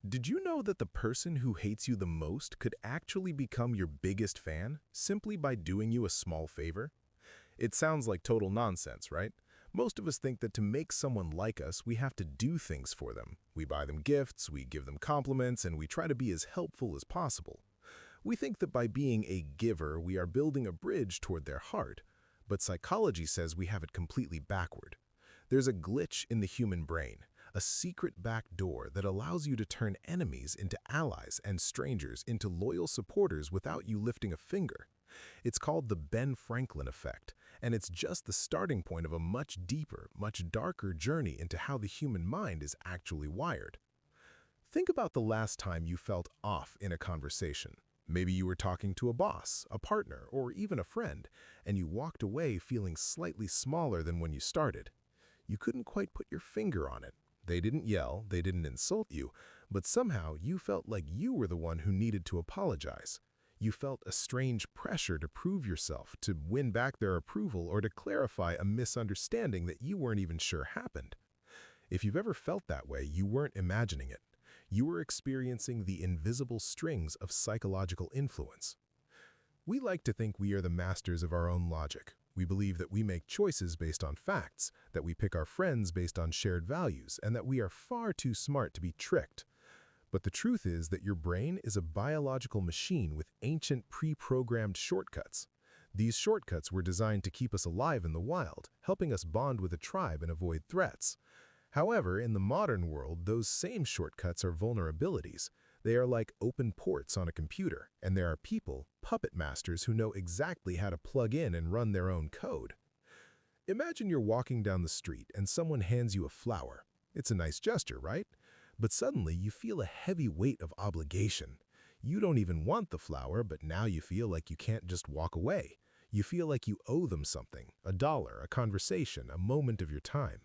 Did you know that the person who hates you the most could actually become your biggest fan simply by doing you a small favor? It sounds like total nonsense, right? Most of us think that to make someone like us, we have to do things for them. We buy them gifts, we give them compliments, and we try to be as helpful as possible. We think that by being a giver, we are building a bridge toward their heart, but psychology says we have it completely backward. There's a glitch in the human brain, a secret back door that allows you to turn enemies into allies and strangers into loyal supporters without you lifting a finger. It's called the Ben Franklin effect, and it's just the starting point of a much deeper, much darker journey into how the human mind is actually wired. Think about the last time you felt off in a conversation. Maybe you were talking to a boss, a partner, or even a friend, and you walked away feeling slightly smaller than when you started. You couldn't quite put your finger on it. They didn't yell, they didn't insult you, but somehow you felt like you were the one who needed to apologize. You felt a strange pressure to prove yourself, to win back their approval, or to clarify a misunderstanding that you weren't even sure happened. If you've ever felt that way, you weren't imagining it. You were experiencing the invisible strings of psychological influence. We like to think we are the masters of our own logic. We believe that we make choices based on facts, that we pick our friends based on shared values, and that we are far too smart to be tricked. But the truth is that your brain is a biological machine with ancient pre-programmed shortcuts. These shortcuts were designed to keep us alive in the wild, helping us bond with a tribe and avoid threats. However, in the modern world, those same shortcuts are vulnerabilities. They are like open ports on a computer, and there are people, puppet masters, who know exactly how to plug in and run their own code. Imagine you're walking down the street and someone hands you a flower. It's a nice gesture, right? But suddenly you feel a heavy weight of obligation. You don't even want the flower, but now you feel like you can't just walk away. You feel like you owe them something, a dollar, a conversation, a moment of your time.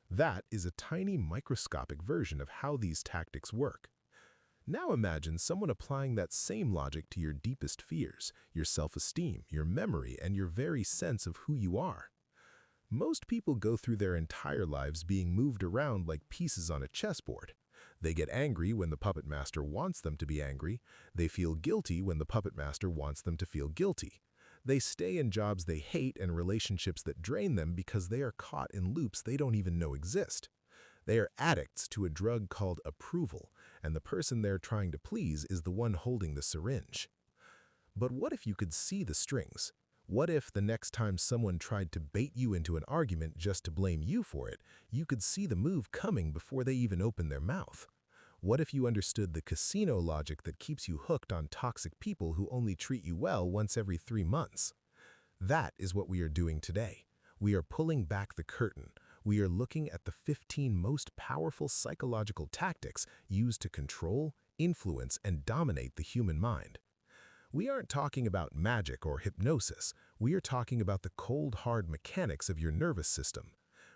That is a tiny microscopic version of how these tactics work. Now imagine someone applying that same logic to your deepest fears, your self-esteem, your memory, and your very sense of who you are. Most people go through their entire lives being moved around like pieces on a chessboard. They get angry when the puppet master wants them to be angry. They feel guilty when the puppet master wants them to feel guilty. They stay in jobs they hate and relationships that drain them because they are caught in loops they don't even know exist. They are addicts to a drug called approval, and the person they're trying to please is the one holding the syringe. But what if you could see the strings? What if the next time someone tried to bait you into an argument just to blame you for it, you could see the move coming before they even opened their mouth? What if you understood the casino logic that keeps you hooked on toxic people who only treat you well once every 3 months? That is what we are doing today. We are pulling back the curtain. We are looking at the 15 most powerful psychological tactics used to control, influence, and dominate the human mind. We aren't talking about magic or hypnosis. We are talking about the cold, hard mechanics of your nervous system.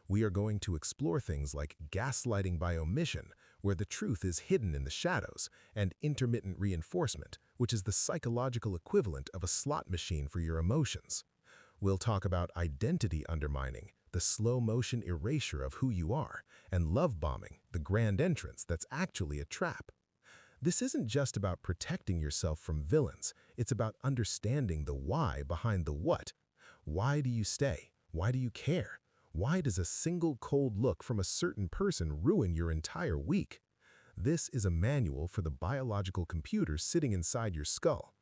We are going to explore things like gaslighting by omission, where the truth is hidden in the shadows, and intermittent reinforcement, which is the psychological equivalent of a slot machine for your emotions. We'll talk about identity undermining, the slow-motion erasure of who you are, and love bombing, the grand entrance that's actually a trap. This isn't just about protecting yourself from villains. It's about understanding the why behind the what. Why do you stay? Why do you care? Why does a single cold look from a certain person ruin your entire week? This is a manual for the biological computer sitting inside your skull.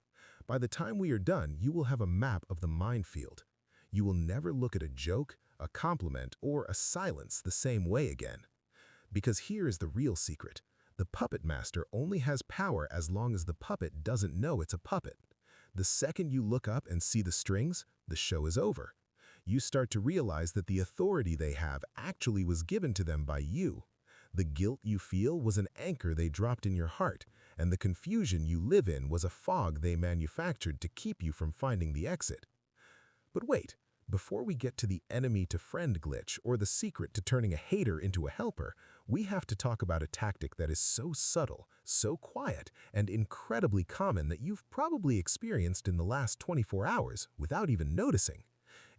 By the time we are done, you will have a map of the minefield. You will never look at a joke, a compliment, or a silence the same way again. Because here is the real secret. The puppet master only has power as long as the puppet doesn't know it's a puppet. The second you look up and see the strings, the show is over. You start to realize that the authority they have actually was given to them by you. The guilt you feel was an anchor they dropped in your heart, and the confusion you live in was a fog they manufactured to keep you from finding the exit. But wait, before we get to the enemy-to-friend glitch or the secret to turning a hater into a helper, we have to talk about a tactic that is so subtle, so quiet, and incredibly common that you've probably experienced in the last 24 hours without even noticing.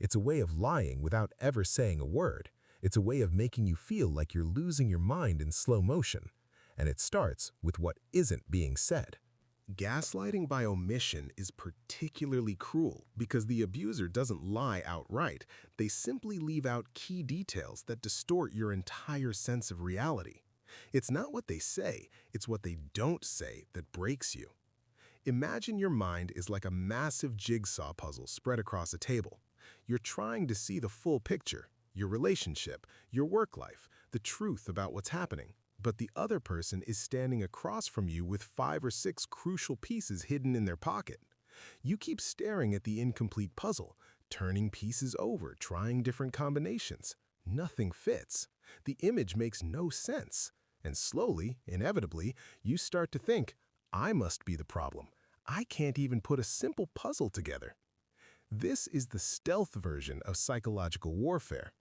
It's a way of lying without ever saying a word. It's a way of making you feel like you're losing your mind in slow motion. and it starts with what isn't being said. Gaslighting by omission is particularly cruel because the abuser doesn't lie outright. They simply leave out key details that distort your entire sense of reality. It's not what they say, it's what they don't say that breaks you. Imagine your mind is like a massive jigsaw puzzle spread across a table. You're trying to see the full picture, your relationship, your work life, the truth about what's happening. But the other person is standing across from you with 5 or 6 crucial pieces hidden in their pocket. You keep staring at the incomplete puzzle, turning pieces over, trying different combinations. Nothing fits. The image makes no sense. And slowly, inevitably, you start to think, I must be the problem. I can't even put a simple puzzle together. This is the stealth version of psychological warfare.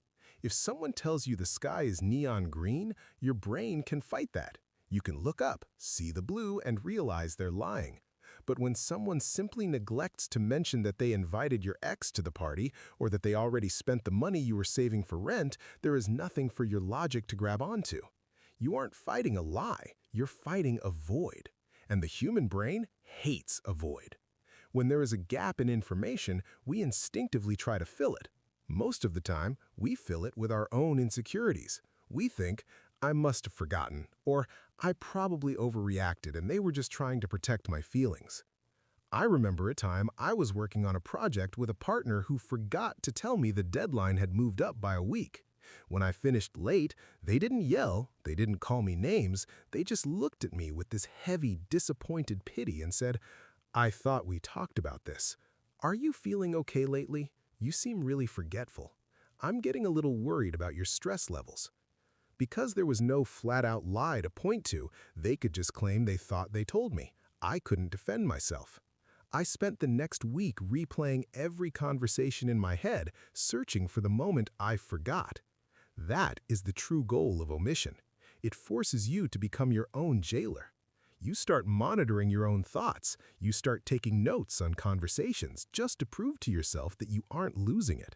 If someone tells you the sky is neon green, your brain can fight that. You can look up, see the blue, and realize they're lying. But when someone simply neglects to mention that they invited your ex to the party or that they already spent the money you were saving for rent, there is nothing for your logic to grab onto. You aren't fighting a lie, you're fighting a void. And the human brain hates a void. When there is a gap in information, we instinctively try to fill it. Most of the time, we fill it with our own insecurities. We think, I must have forgotten, or I probably overreacted and they were just trying to protect my feelings. I remember a time I was working on a project with a partner who forgot to tell me the deadline had moved up by a week. When I finished late, they didn't yell, they didn't call me names, they just looked at me with this heavy, disappointed pity and said, I thought we talked about this. Are you feeling okay lately? You seem really forgetful. I'm getting a little worried about your stress levels. Because there was no flat-out lie to point to, they could just claim they thought they told me. I couldn't defend myself. I spent the next week replaying every conversation in my head, searching for the moment I forgot. That is the true goal of omission. It forces you to become your own jailer. You start monitoring your own thoughts. You start taking notes on conversations just to prove to yourself that you aren't losing it.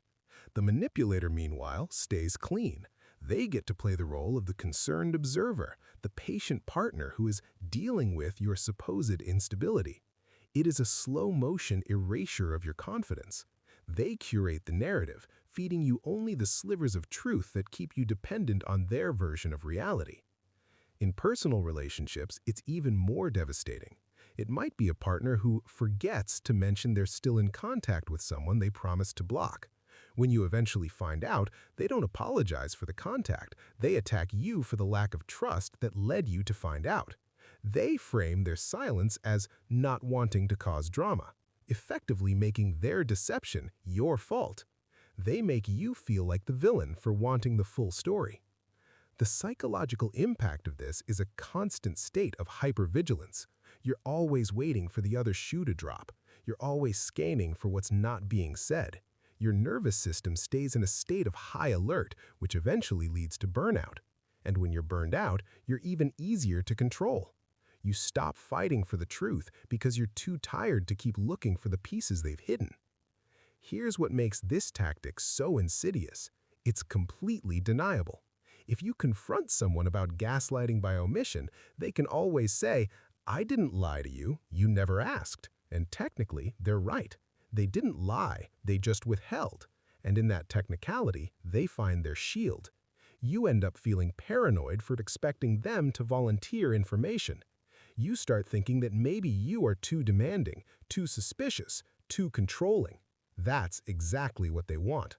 The manipulator, meanwhile, stays clean. They get to play the role of the concerned observer, the patient partner who is dealing with your supposed instability. It is a slow-motion erasure of your confidence. They curate the narrative, feeding you only the slivers of truth that keep you dependent on their version of reality. In personal relationships, it's even more devastating. It might be a partner who forgets to mention they're still in contact with someone they promised to block. When you eventually find out, they don't apologize for the contact. They attack you for the lack of trust that led you to find out. They frame their silence as not wanting to cause drama, effectively making their deception your fault. They make you feel like the villain for wanting the full story. The psychological impact of this is a constant state of hypervigilance. You're always waiting for the other shoe to drop. You're always scanning for what's not being said. Your nervous system stays in a state of high alert, which eventually leads to burnout. And when you're burned out, you're even easier to control. You stop fighting for the truth because you're too tired to keep looking for the pieces they've hidden. Here's what makes this tactic so insidious. It's completely deniable. If you confront someone about gaslighting by omission, they can always say, I didn't lie to you, you never asked. And technically, they're right. They didn't lie, they just withheld. And in that technicality, they find their shield. You end up feeling paranoid for expecting them to volunteer information. You start thinking that maybe you are too demanding, too suspicious, too controlling. That's exactly what they want.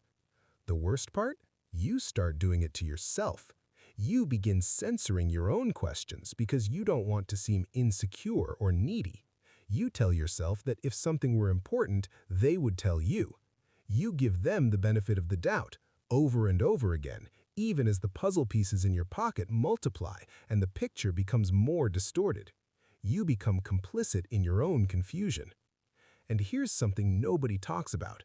The worst part? You start doing it to yourself. You begin censoring your own questions because you don't want to seem insecure or needy. You tell yourself that if something were important, they would tell you. You give them the benefit of the doubt, over and over again, even as the puzzle pieces in your pocket multiply and the picture becomes more distorted. You become complicit in your own confusion. And here's something nobody talks about.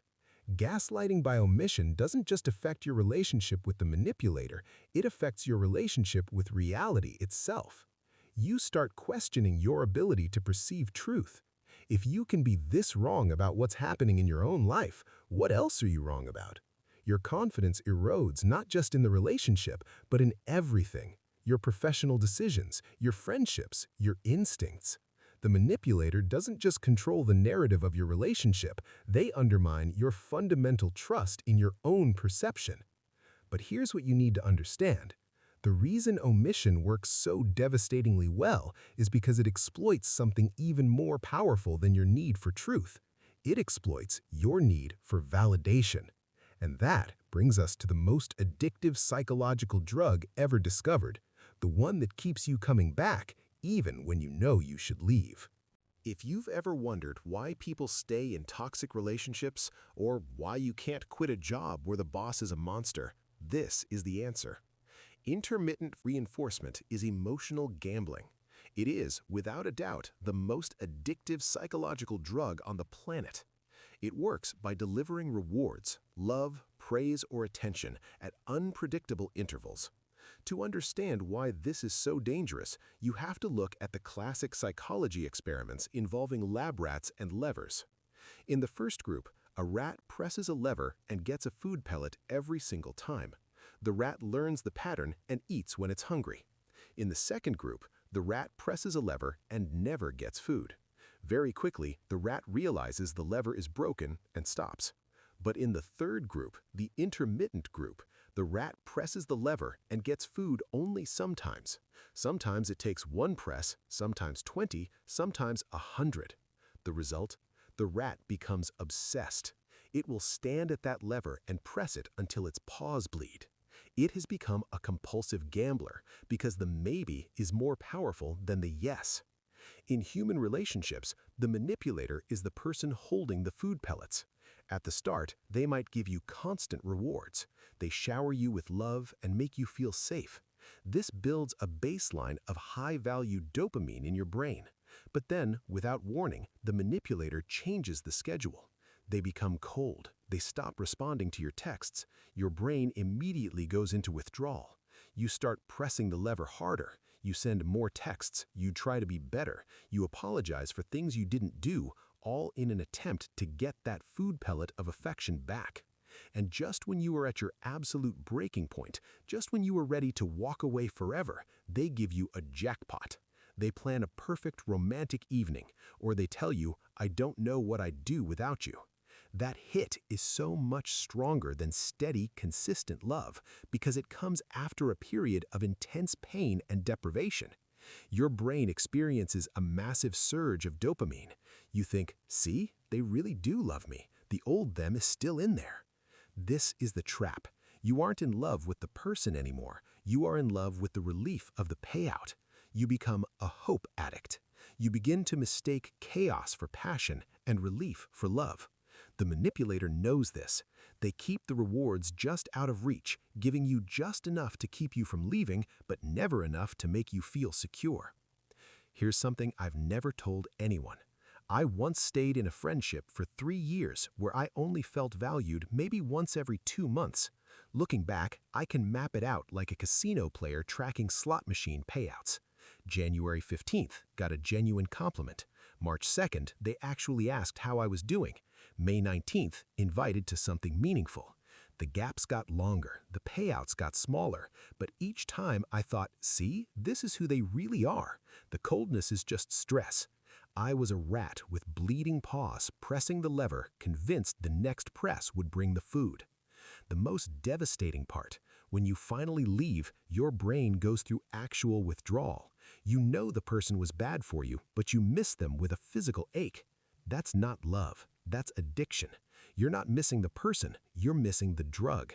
Gaslighting by omission doesn't just affect your relationship with the manipulator, it affects your relationship with reality itself. You start questioning your ability to perceive truth. If you can be this wrong about what's happening in your own life, what else are you wrong about? Your confidence erodes not just in the relationship, but in everything. your professional decisions, your friendships, your instincts. The manipulator doesn't just control the narrative of your relationship, they undermine your fundamental trust in your own perception. But here's what you need to understand. The reason omission works so devastatingly well is because it exploits something even more powerful than your need for truth. It exploits your need for validation. And that brings us to the most addictive psychological drug ever discovered, the one that keeps you coming back even when you know you should leave. If you've ever wondered why people stay in toxic relationships or why you can't quit a job where the boss is a monster, this is the answer. Intermittent reinforcement is emotional gambling. It is, without a doubt, the most addictive psychological drug on the planet. It works by delivering rewards, love, praise, or attention at unpredictable intervals. To understand why this is so dangerous, you have to look at the classic psychology experiments involving lab rats and levers. In the first group, a rat presses a lever and gets a food pellet every single time. The rat learns the pattern and eats when it's hungry. In the second group, the rat presses a lever and never gets food. Very quickly, the rat realizes the lever is broken and stops. But in the third group, the intermittent group, the rat presses the lever and gets food only sometimes. Sometimes it takes one press, sometimes 20, sometimes 100. The result? The rat becomes obsessed. It will stand at that lever and press it until its paws bleed. It has become a compulsive gambler because the maybe is more powerful than the yes. In human relationships, the manipulator is the person holding the food pellets. At the start, they might give you constant rewards. They shower you with love and make you feel safe. This builds a baseline of high-value dopamine in your brain. But then, without warning, the manipulator changes the schedule. They become cold. They stop responding to your texts. Your brain immediately goes into withdrawal. You start pressing the lever harder. You send more texts. You try to be better. You apologize for things you didn't do, all in an attempt to get that food pellet of affection back. And just when you are at your absolute breaking point, just when you are ready to walk away forever, they give you a jackpot. They plan a perfect romantic evening, or they tell you, "I don't know what I'd do without you." That hit is so much stronger than steady, consistent love because it comes after a period of intense pain and deprivation. Your brain experiences a massive surge of dopamine. You think, "See, they really do love me. The old them is still in there." This is the trap. You aren't in love with the person anymore. You are in love with the relief of the payout. You become a hope addict. You begin to mistake chaos for passion and relief for love. The manipulator knows this. They keep the rewards just out of reach, giving you just enough to keep you from leaving, but never enough to make you feel secure. Here's something I've never told anyone. I once stayed in a friendship for 3 years where I only felt valued maybe once every 2 months. Looking back, I can map it out like a casino player tracking slot machine payouts. January 15th, got a genuine compliment. March 2nd, they actually asked how I was doing. May 19th, invited to something meaningful. The gaps got longer, the payouts got smaller, but each time I thought, "See, this is who they really are. The coldness is just stress." I was a rat with bleeding paws, pressing the lever, convinced the next press would bring the food. The most devastating part, when you finally leave, your brain goes through actual withdrawal. You know the person was bad for you, but you miss them with a physical ache. That's not love. That's addiction. You're not missing the person, you're missing the drug.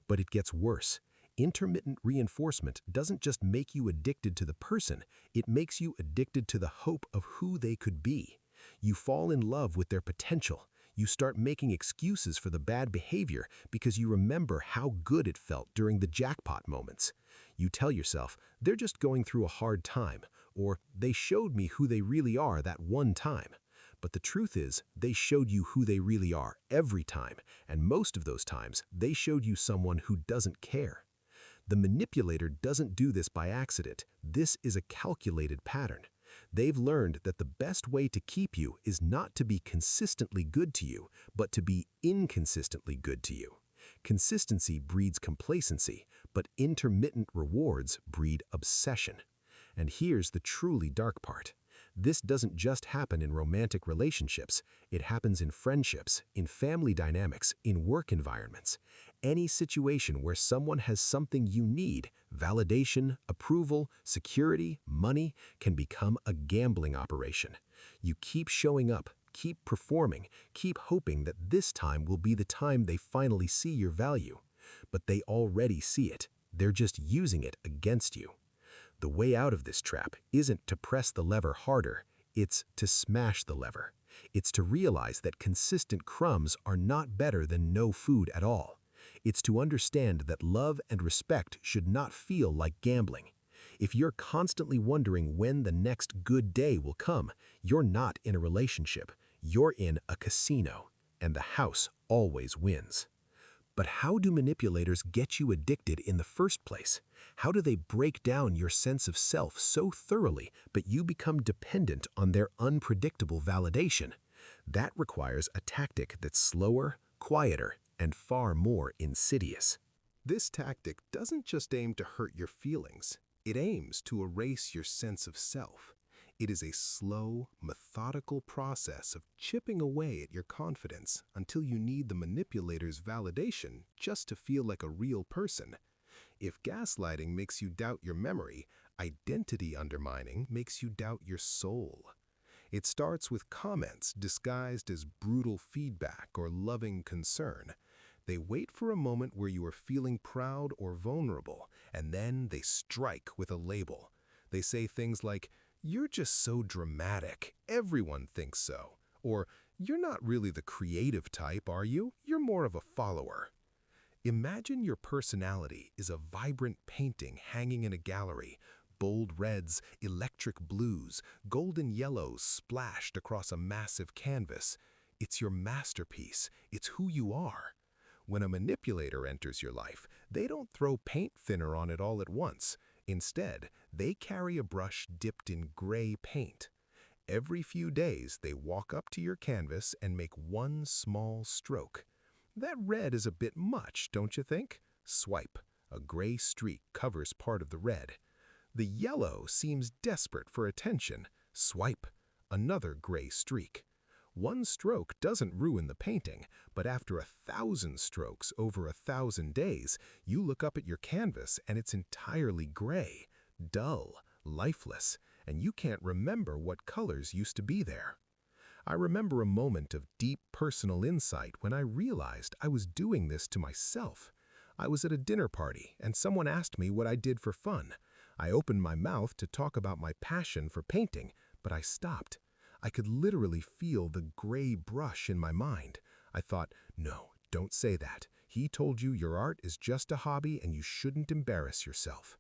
But it gets worse. Intermittent reinforcement doesn't just make you addicted to the person, it makes you addicted to the hope of who they could be. You fall in love with their potential. You start making excuses for the bad behavior because you remember how good it felt during the jackpot moments. You tell yourself, "They're just going through a hard time," or "They showed me who they really are that one time." But the truth is, they showed you who they really are every time, and most of those times, they showed you someone who doesn't care. The manipulator doesn't do this by accident. This is a calculated pattern. They've learned that the best way to keep you is not to be consistently good to you, but to be inconsistently good to you. Consistency breeds complacency, but intermittent rewards breed obsession. And here's the truly dark part. This doesn't just happen in romantic relationships. It happens in friendships, in family dynamics, in work environments. Any situation where someone has something you need, validation, approval, security, money, can become a gambling operation. You keep showing up, keep performing, keep hoping that this time will be the time they finally see your value. But they already see it. They're just using it against you. The way out of this trap isn't to press the lever harder, it's to smash the lever. It's to realize that consistent crumbs are not better than no food at all. It's to understand that love and respect should not feel like gambling. If you're constantly wondering when the next good day will come, you're not in a relationship, you're in a casino, and the house always wins. But how do manipulators get you addicted in the first place? How do they break down your sense of self so thoroughly but you become dependent on their unpredictable validation? That requires a tactic that's slower, quieter, and far more insidious. This tactic doesn't just aim to hurt your feelings, it aims to erase your sense of self. It is a slow, methodical process of chipping away at your confidence until you need the manipulator's validation just to feel like a real person. If gaslighting makes you doubt your memory, identity undermining makes you doubt your soul. It starts with comments disguised as brutal feedback or loving concern. They wait for a moment where you are feeling proud or vulnerable, and then they strike with a label. They say things like, "You're just so dramatic, everyone thinks so," or "You're not really the creative type, are you? You're more of a follower." Imagine your personality is a vibrant painting hanging in a gallery, bold reds, electric blues, golden yellows splashed across a massive canvas. It's your masterpiece, it's who you are. When a manipulator enters your life, they don't throw paint thinner on it all at once. Instead, they carry a brush dipped in gray paint. Every few days, they walk up to your canvas and make one small stroke. That red is a bit much, don't you think? Swipe. A gray streak covers part of the red. The yellow seems desperate for attention. Swipe. Another gray streak. One stroke doesn't ruin the painting, but after 1,000 strokes over 1,000 days, you look up at your canvas and it's entirely gray, dull, lifeless, and you can't remember what colors used to be there. I remember a moment of deep personal insight when I realized I was doing this to myself. I was at a dinner party and someone asked me what I did for fun. I opened my mouth to talk about my passion for painting, but I stopped. I could literally feel the gray brush in my mind. I thought, no, don't say that. He told you your art is just a hobby and you shouldn't embarrass yourself.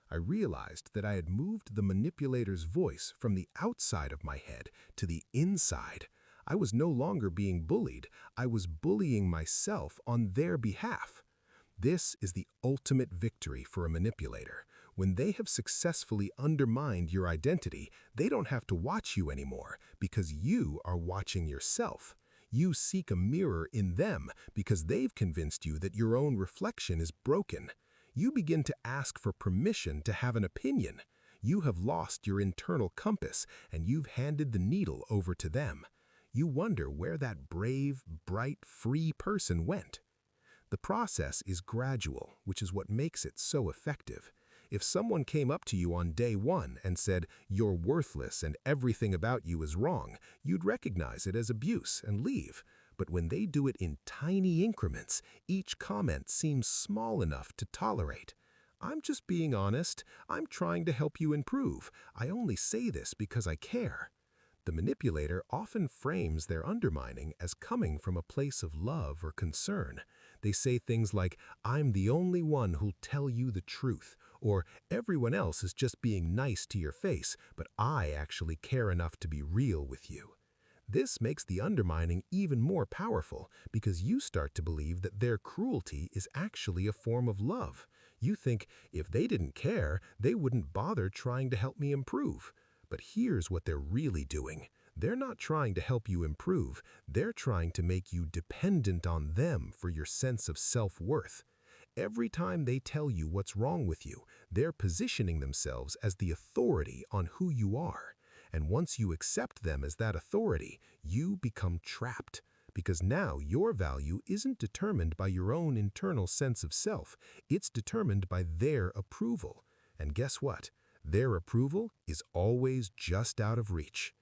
I realized that I had moved the manipulator's voice from the outside of my head to the inside. I was no longer being bullied. I was bullying myself on their behalf. This is the ultimate victory for a manipulator. When they have successfully undermined your identity, they don't have to watch you anymore because you are watching yourself. You seek a mirror in them because they've convinced you that your own reflection is broken. You begin to ask for permission to have an opinion. You have lost your internal compass and you've handed the needle over to them. You wonder where that brave, bright, free person went. The process is gradual, which is what makes it so effective. If someone came up to you on day one and said, "You're worthless and everything about you is wrong," you'd recognize it as abuse and leave. But when they do it in tiny increments, each comment seems small enough to tolerate. "I'm just being honest. I'm trying to help you improve. I only say this because I care." The manipulator often frames their undermining as coming from a place of love or concern. They say things like, "I'm the only one who'll tell you the truth," or "Everyone else is just being nice to your face, but I actually care enough to be real with you." This makes the undermining even more powerful because you start to believe that their cruelty is actually a form of love. You think, if they didn't care, they wouldn't bother trying to help me improve. But here's what they're really doing. They're not trying to help you improve, they're trying to make you dependent on them for your sense of self-worth. Every time they tell you what's wrong with you, they're positioning themselves as the authority on who you are. And once you accept them as that authority, you become trapped. Because now your value isn't determined by your own internal sense of self, it's determined by their approval. And guess what? Their approval is always just out of reach.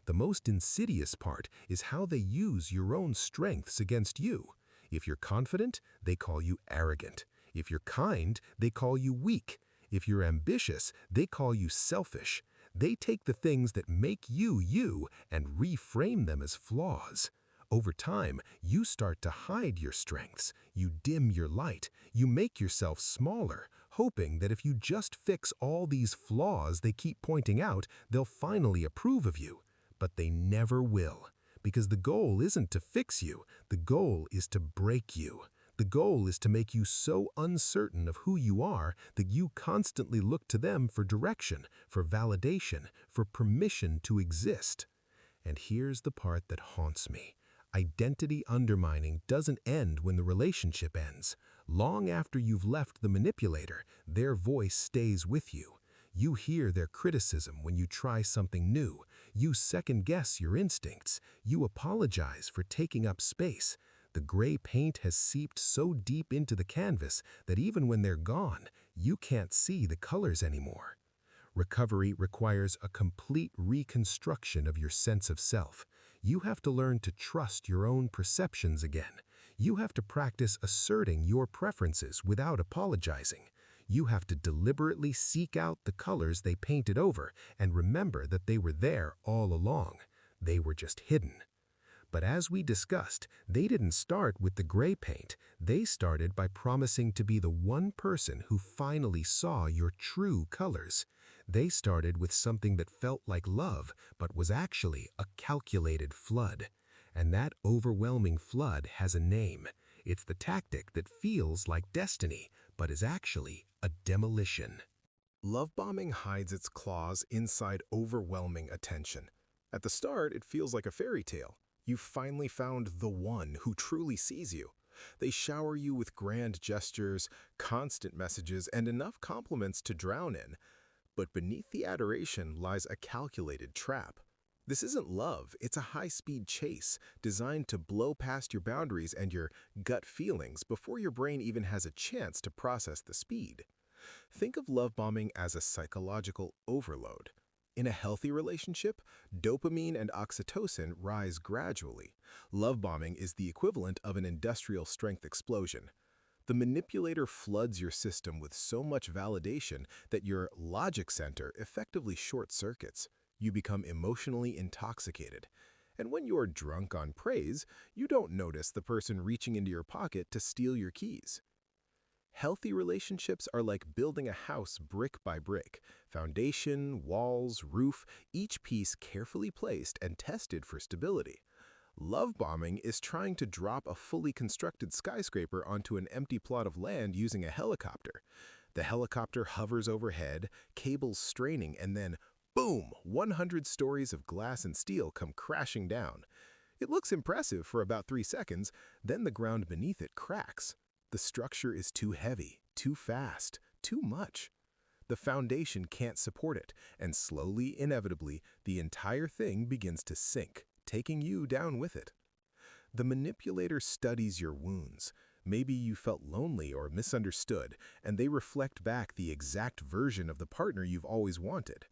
The most insidious part is how they use your own strengths against you. If you're confident, they call you arrogant. If you're kind, they call you weak. If you're ambitious, they call you selfish. They take the things that make you you and reframe them as flaws. Over time, you start to hide your strengths, you dim your light, you make yourself smaller, hoping that if you just fix all these flaws they keep pointing out, they'll finally approve of you. But they never will, because the goal isn't to fix you, the goal is to break you. The goal is to make you so uncertain of who you are that you constantly look to them for direction, for validation, for permission to exist. And here's the part that haunts me. Identity undermining doesn't end when the relationship ends. Long after you've left the manipulator, their voice stays with you. You hear their criticism when you try something new. You second-guess your instincts. You apologize for taking up space. The gray paint has seeped so deep into the canvas that even when they're gone, you can't see the colors anymore. Recovery requires a complete reconstruction of your sense of self. You have to learn to trust your own perceptions again. You have to practice asserting your preferences without apologizing. You have to deliberately seek out the colors they painted over and remember that they were there all along. They were just hidden. But as we discussed, they didn't start with the gray paint. They started by promising to be the one person who finally saw your true colors. They started with something that felt like love, but was actually a calculated flood. And that overwhelming flood has a name. It's the tactic that feels like destiny, but is actually a demolition. Love bombing hides its claws inside overwhelming attention. At the start, it feels like a fairy tale. You've finally found the one who truly sees you. They shower you with grand gestures, constant messages, and enough compliments to drown in. But beneath the adoration lies a calculated trap. This isn't love, it's a high-speed chase designed to blow past your boundaries and your gut feelings before your brain even has a chance to process the speed. Think of love bombing as a psychological overload. In a healthy relationship, dopamine and oxytocin rise gradually. Love bombing is the equivalent of an industrial strength explosion. The manipulator floods your system with so much validation that your logic center effectively short-circuits. You become emotionally intoxicated. And when you're drunk on praise, you don't notice the person reaching into your pocket to steal your keys. Healthy relationships are like building a house brick by brick. Foundation, walls, roof, each piece carefully placed and tested for stability. Love bombing is trying to drop a fully constructed skyscraper onto an empty plot of land using a helicopter. The helicopter hovers overhead, cables straining, and then, boom, 100 stories of glass and steel come crashing down. It looks impressive for about 3 seconds, then the ground beneath it cracks. The structure is too heavy, too fast, too much. The foundation can't support it, and slowly, inevitably, the entire thing begins to sink, taking you down with it. The manipulator studies your wounds. Maybe you felt lonely or misunderstood, and they reflect back the exact version of the partner you've always wanted.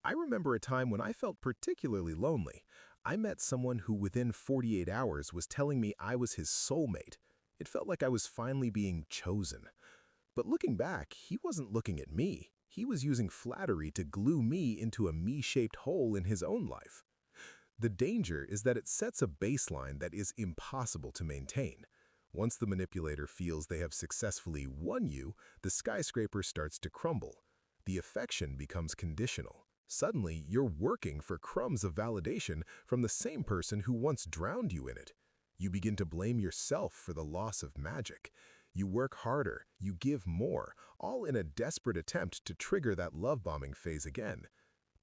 I remember a time when I felt particularly lonely. I met someone who within 48 hours was telling me I was his soulmate. It felt like I was finally being chosen. But looking back, he wasn't looking at me. He was using flattery to glue me into a me-shaped hole in his own life. The danger is that it sets a baseline that is impossible to maintain. Once the manipulator feels they have successfully won you, the skyscraper starts to crumble. The affection becomes conditional. Suddenly, you're working for crumbs of validation from the same person who once drowned you in it. You begin to blame yourself for the loss of magic. You work harder, you give more, all in a desperate attempt to trigger that love bombing phase again.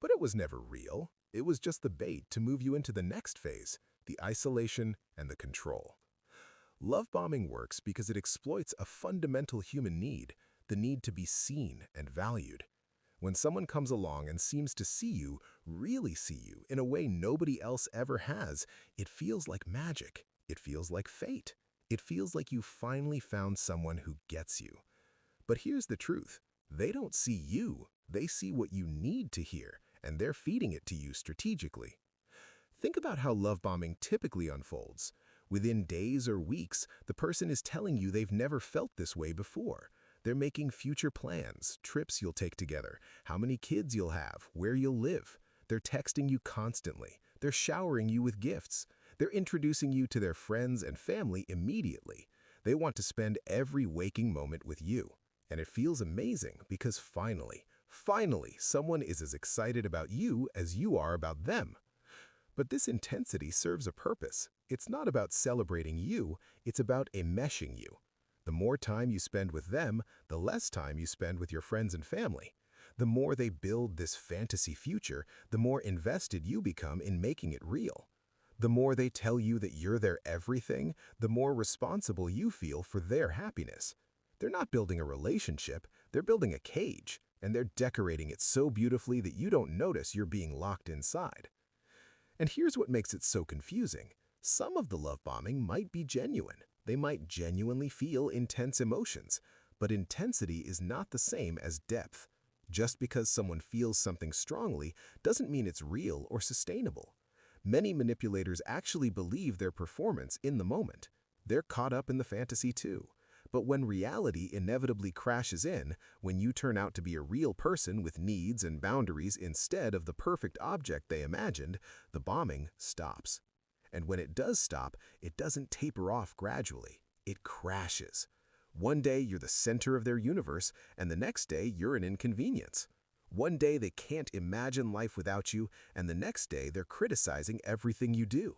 But it was never real. It was just the bait to move you into the next phase, the isolation and the control. Love bombing works because it exploits a fundamental human need, the need to be seen and valued. When someone comes along and seems to see you, really see you, in a way nobody else ever has, it feels like magic. It feels like fate. It feels like you finally found someone who gets you. But here's the truth. They don't see you. They see what you need to hear, and they're feeding it to you strategically. Think about how love bombing typically unfolds. Within days or weeks, the person is telling you they've never felt this way before. They're making future plans, trips you'll take together, how many kids you'll have, where you'll live. They're texting you constantly. They're showering you with gifts. They're introducing you to their friends and family immediately. They want to spend every waking moment with you. And it feels amazing because finally, someone is as excited about you as you are about them. But this intensity serves a purpose. It's not about celebrating you, it's about enmeshing you. The more time you spend with them, the less time you spend with your friends and family. The more they build this fantasy future, the more invested you become in making it real. The more they tell you that you're their everything, the more responsible you feel for their happiness. They're not building a relationship, they're building a cage, and they're decorating it so beautifully that you don't notice you're being locked inside. And here's what makes it so confusing. Some of the love bombing might be genuine. They might genuinely feel intense emotions, but intensity is not the same as depth. Just because someone feels something strongly doesn't mean it's real or sustainable. Many manipulators actually believe their performance in the moment. They're caught up in the fantasy too. But when reality inevitably crashes in, when you turn out to be a real person with needs and boundaries instead of the perfect object they imagined, the bombing stops. And when it does stop, it doesn't taper off gradually. It crashes. One day you're the center of their universe, and the next day you're an inconvenience. One day they can't imagine life without you, and the next day they're criticizing everything you do.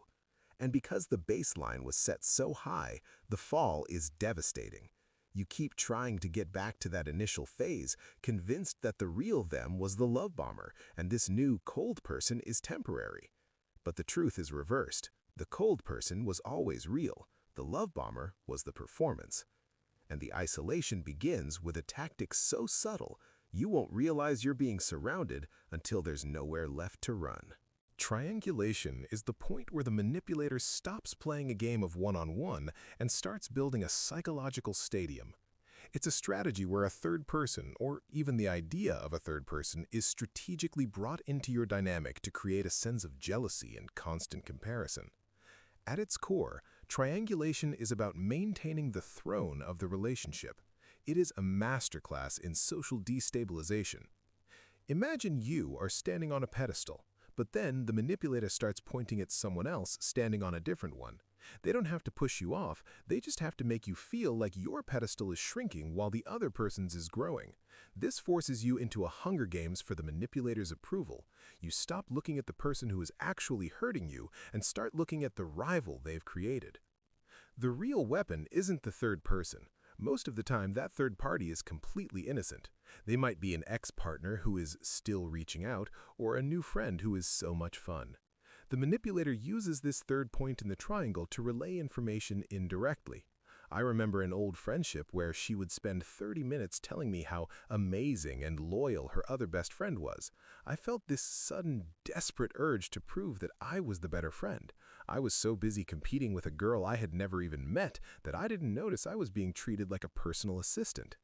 And because the baseline was set so high, the fall is devastating. You keep trying to get back to that initial phase, convinced that the real them was the love bomber, and this new cold person is temporary. But the truth is reversed. The cold person was always real. The love bomber was the performance. And the isolation begins with a tactic so subtle, you won't realize you're being surrounded until there's nowhere left to run. Triangulation is the point where the manipulator stops playing a game of one-on-one and starts building a psychological stadium. It's a strategy where a third person, or even the idea of a third person, is strategically brought into your dynamic to create a sense of jealousy and constant comparison. At its core, triangulation is about maintaining the throne of the relationship. It is a masterclass in social destabilization. Imagine you are standing on a pedestal, but then the manipulator starts pointing at someone else standing on a different one. They don't have to push you off, they just have to make you feel like your pedestal is shrinking while the other person's is growing. This forces you into a Hunger Games for the manipulator's approval. You stop looking at the person who is actually hurting you and start looking at the rival they've created. The real weapon isn't the third person. Most of the time, that third party is completely innocent. They might be an ex-partner who is still reaching out, or a new friend who is so much fun. The manipulator uses this third point in the triangle to relay information indirectly. I remember an old friendship where she would spend 30 minutes telling me how amazing and loyal her other best friend was. I felt this sudden, desperate urge to prove that I was the better friend. I was so busy competing with a girl I had never even met that I didn't notice I was being treated like a personal assistant.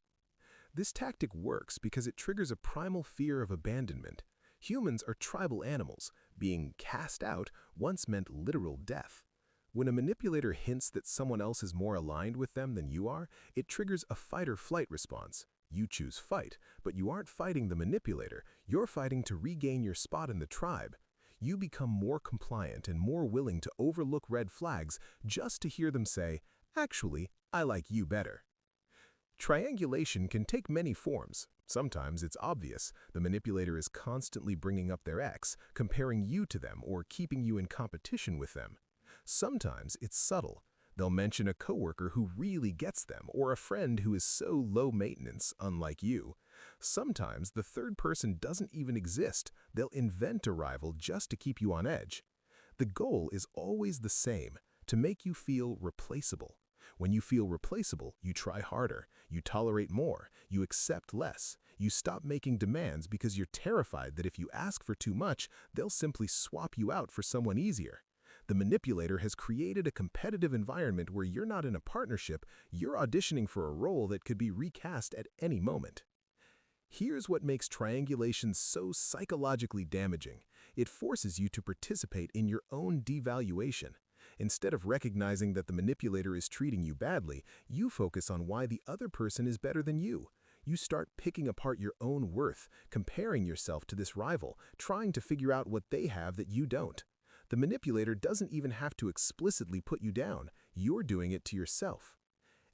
This tactic works because it triggers a primal fear of abandonment. Humans are tribal animals. Being cast out once meant literal death. When a manipulator hints that someone else is more aligned with them than you are, it triggers a fight-or-flight response. You choose fight, but you aren't fighting the manipulator. You're fighting to regain your spot in the tribe. You become more compliant and more willing to overlook red flags just to hear them say, "Actually, I like you better." Triangulation can take many forms. Sometimes it's obvious. The manipulator is constantly bringing up their ex, comparing you to them, or keeping you in competition with them. Sometimes it's subtle. They'll mention a coworker who really gets them, or a friend who is so low maintenance, unlike you. Sometimes the third person doesn't even exist. They'll invent a rival just to keep you on edge. The goal is always the same, to make you feel replaceable. When you feel replaceable, you try harder, you tolerate more, you accept less, you stop making demands because you're terrified that if you ask for too much, they'll simply swap you out for someone easier. The manipulator has created a competitive environment where you're not in a partnership, you're auditioning for a role that could be recast at any moment. Here's what makes triangulation so psychologically damaging. It forces you to participate in your own devaluation. Instead of recognizing that the manipulator is treating you badly, you focus on why the other person is better than you. You start picking apart your own worth, comparing yourself to this rival, trying to figure out what they have that you don't. The manipulator doesn't even have to explicitly put you down. You're doing it to yourself.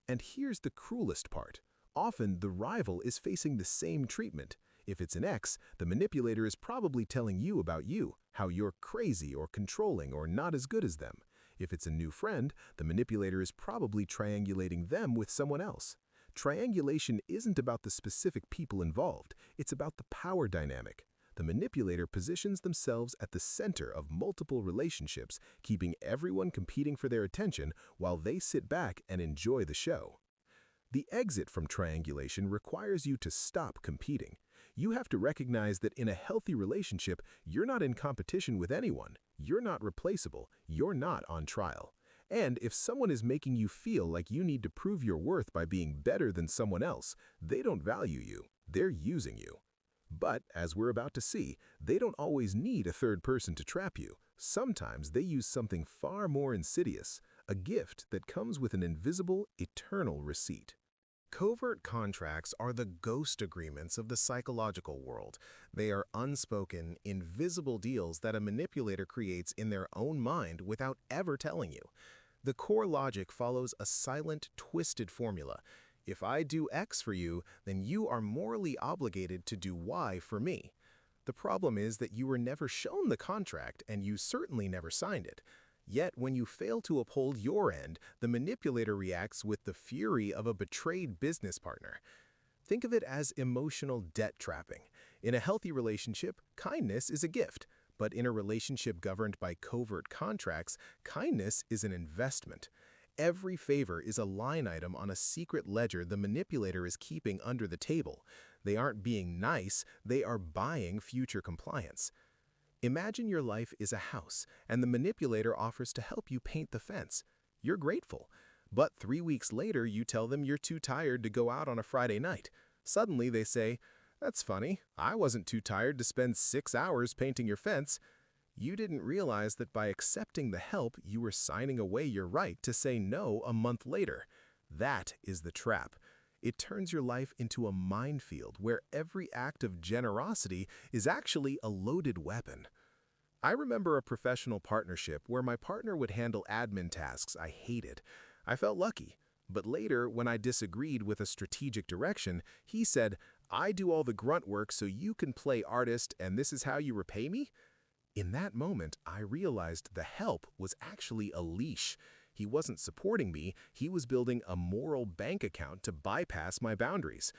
And here's the cruelest part. Often, the rival is facing the same treatment. If it's an ex, the manipulator is probably telling you about you, how you're crazy or controlling or not as good as them. If it's a new friend, the manipulator is probably triangulating them with someone else. Triangulation isn't about the specific people involved, it's about the power dynamic. The manipulator positions themselves at the center of multiple relationships, keeping everyone competing for their attention while they sit back and enjoy the show. The exit from triangulation requires you to stop competing. You have to recognize that in a healthy relationship, you're not in competition with anyone, you're not replaceable, you're not on trial. And if someone is making you feel like you need to prove your worth by being better than someone else, they don't value you, they're using you. But, as we're about to see, they don't always need a third person to trap you. Sometimes they use something far more insidious, a gift that comes with an invisible, eternal receipt. Covert contracts are the ghost agreements of the psychological world. They are unspoken, invisible deals that a manipulator creates in their own mind without ever telling you. The core logic follows a silent, twisted formula. If I do X for you, then you are morally obligated to do Y for me. The problem is that you were never shown the contract, and you certainly never signed it. Yet, when you fail to uphold your end, the manipulator reacts with the fury of a betrayed business partner. Think of it as emotional debt trapping. In a healthy relationship, kindness is a gift. But in a relationship governed by covert contracts, kindness is an investment. Every favor is a line item on a secret ledger the manipulator is keeping under the table. They aren't being nice, they are buying future compliance. Imagine your life is a house, and the manipulator offers to help you paint the fence. You're grateful. But 3 weeks later, you tell them you're too tired to go out on a Friday night. Suddenly they say, "That's funny, I wasn't too tired to spend 6 hours painting your fence." You didn't realize that by accepting the help, you were signing away your right to say no a month later. That is the trap. It turns your life into a minefield where every act of generosity is actually a loaded weapon. I remember a professional partnership where my partner would handle admin tasks I hated. I felt lucky. But later, when I disagreed with a strategic direction, he said, "I do all the grunt work so you can play artist, and this is how you repay me?" In that moment, I realized the help was actually a leash. He wasn't supporting me, he was building a moral bank account to bypass my boundaries.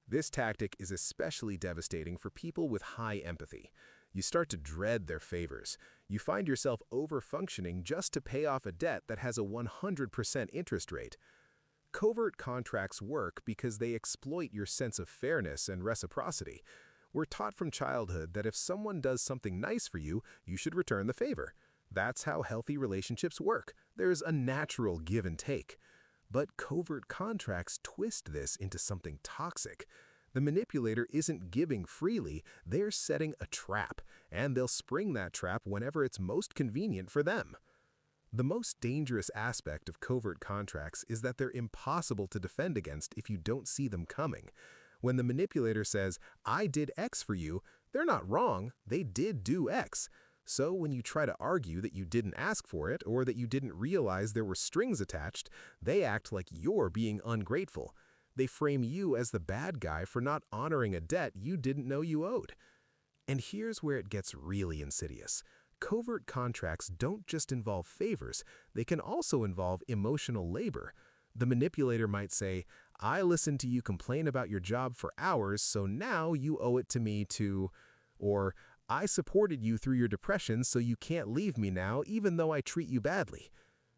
This tactic is especially devastating for people with high empathy. You start to dread their favors. You find yourself over-functioning just to pay off a debt that has a 100% interest rate. Covert contracts work because they exploit your sense of fairness and reciprocity. We're taught from childhood that if someone does something nice for you, you should return the favor. That's how healthy relationships work. There's a natural give and take. But covert contracts twist this into something toxic. The manipulator isn't giving freely, they're setting a trap, and they'll spring that trap whenever it's most convenient for them. The most dangerous aspect of covert contracts is that they're impossible to defend against if you don't see them coming. When the manipulator says, "I did X for you," they're not wrong, they did do X. So when you try to argue that you didn't ask for it or that you didn't realize there were strings attached, they act like you're being ungrateful. They frame you as the bad guy for not honoring a debt you didn't know you owed. And here's where it gets really insidious. Covert contracts don't just involve favors, they can also involve emotional labor. The manipulator might say, I listened to you complain about your job for hours, so now you owe it to me to, or I supported you through your depression, so you can't leave me now, even though I treat you badly.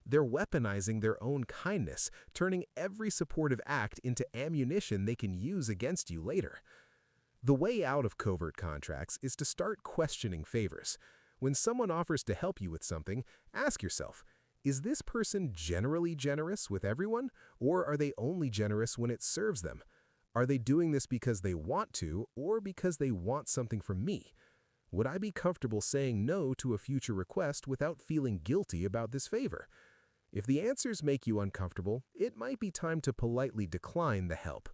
They're weaponizing their own kindness, turning every supportive act into ammunition they can use against you later. The way out of covert contracts is to start questioning favors. When someone offers to help you with something, ask yourself, is this person generally generous with everyone, or are they only generous when it serves them? Are they doing this because they want to, or because they want something from me? Would I be comfortable saying no to a future request without feeling guilty about this favor? If the answers make you uncomfortable, it might be time to politely decline the help.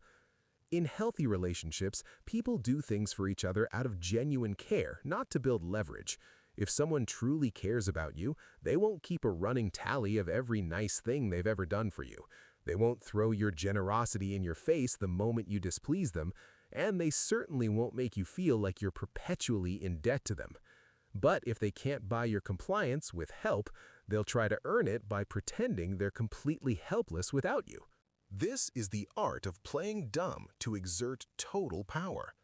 In healthy relationships, people do things for each other out of genuine care, not to build leverage. If someone truly cares about you, they won't keep a running tally of every nice thing they've ever done for you. They won't throw your generosity in your face the moment you displease them, and they certainly won't make you feel like you're perpetually in debt to them. But if they can't buy your compliance with help, they'll try to earn it by pretending they're completely helpless without you. This is the art of playing dumb to exert total power.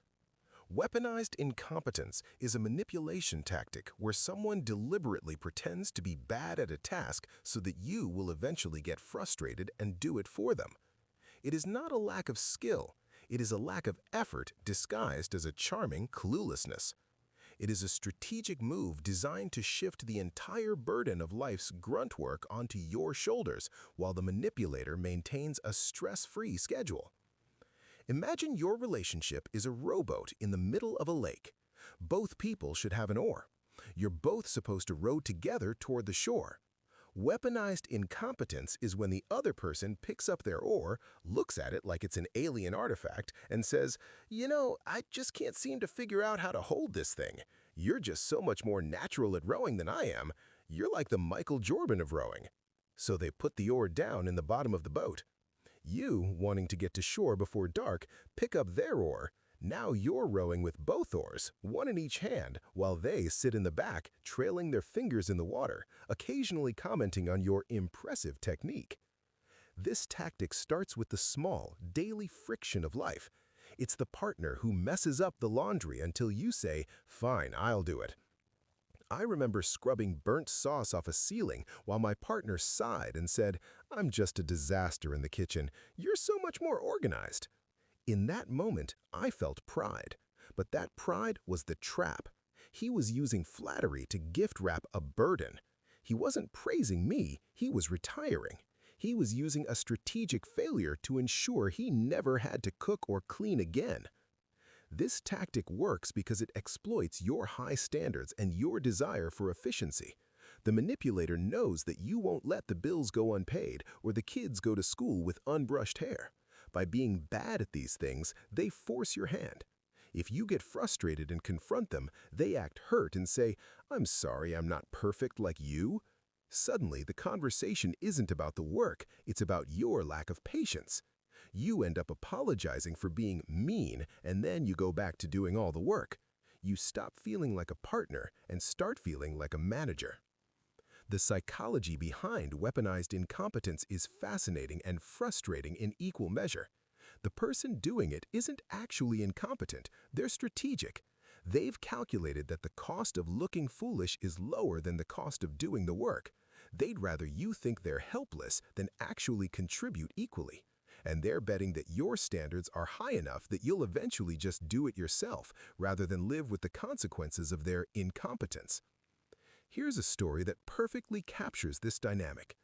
Weaponized incompetence is a manipulation tactic where someone deliberately pretends to be bad at a task so that you will eventually get frustrated and do it for them. It is not a lack of skill, it is a lack of effort disguised as a charming cluelessness. It is a strategic move designed to shift the entire burden of life's grunt work onto your shoulders while the manipulator maintains a stress-free schedule. Imagine your relationship is a rowboat in the middle of a lake. Both people should have an oar. You're both supposed to row together toward the shore. Weaponized incompetence is when the other person picks up their oar, looks at it like it's an alien artifact, and says, I just can't seem to figure out how to hold this thing. You're just so much more natural at rowing than I am. You're like the Michael Jordan of rowing. So they put the oar down in the bottom of the boat. You, wanting to get to shore before dark, pick up their oar. Now you're rowing with both oars, one in each hand, while they sit in the back, trailing their fingers in the water, occasionally commenting on your impressive technique. This tactic starts with the small, daily friction of life. It's the partner who messes up the laundry until you say, "Fine, I'll do it." I remember scrubbing burnt sauce off a ceiling while my partner sighed and said, "I'm just a disaster in the kitchen. You're so much more organized." In that moment, I felt pride. But that pride was the trap. He was using flattery to gift wrap a burden. He wasn't praising me, he was retiring. He was using a strategic failure to ensure he never had to cook or clean again. This tactic works because it exploits your high standards and your desire for efficiency. The manipulator knows that you won't let the bills go unpaid or the kids go to school with unbrushed hair. By being bad at these things, they force your hand. If you get frustrated and confront them, they act hurt and say, "I'm sorry, I'm not perfect like you." Suddenly, the conversation isn't about the work, it's about your lack of patience. You end up apologizing for being mean, and then you go back to doing all the work. You stop feeling like a partner and start feeling like a manager. The psychology behind weaponized incompetence is fascinating and frustrating in equal measure. The person doing it isn't actually incompetent, they're strategic. They've calculated that the cost of looking foolish is lower than the cost of doing the work. They'd rather you think they're helpless than actually contribute equally. And they're betting that your standards are high enough that you'll eventually just do it yourself rather than live with the consequences of their incompetence. Here's a story that perfectly captures this dynamic.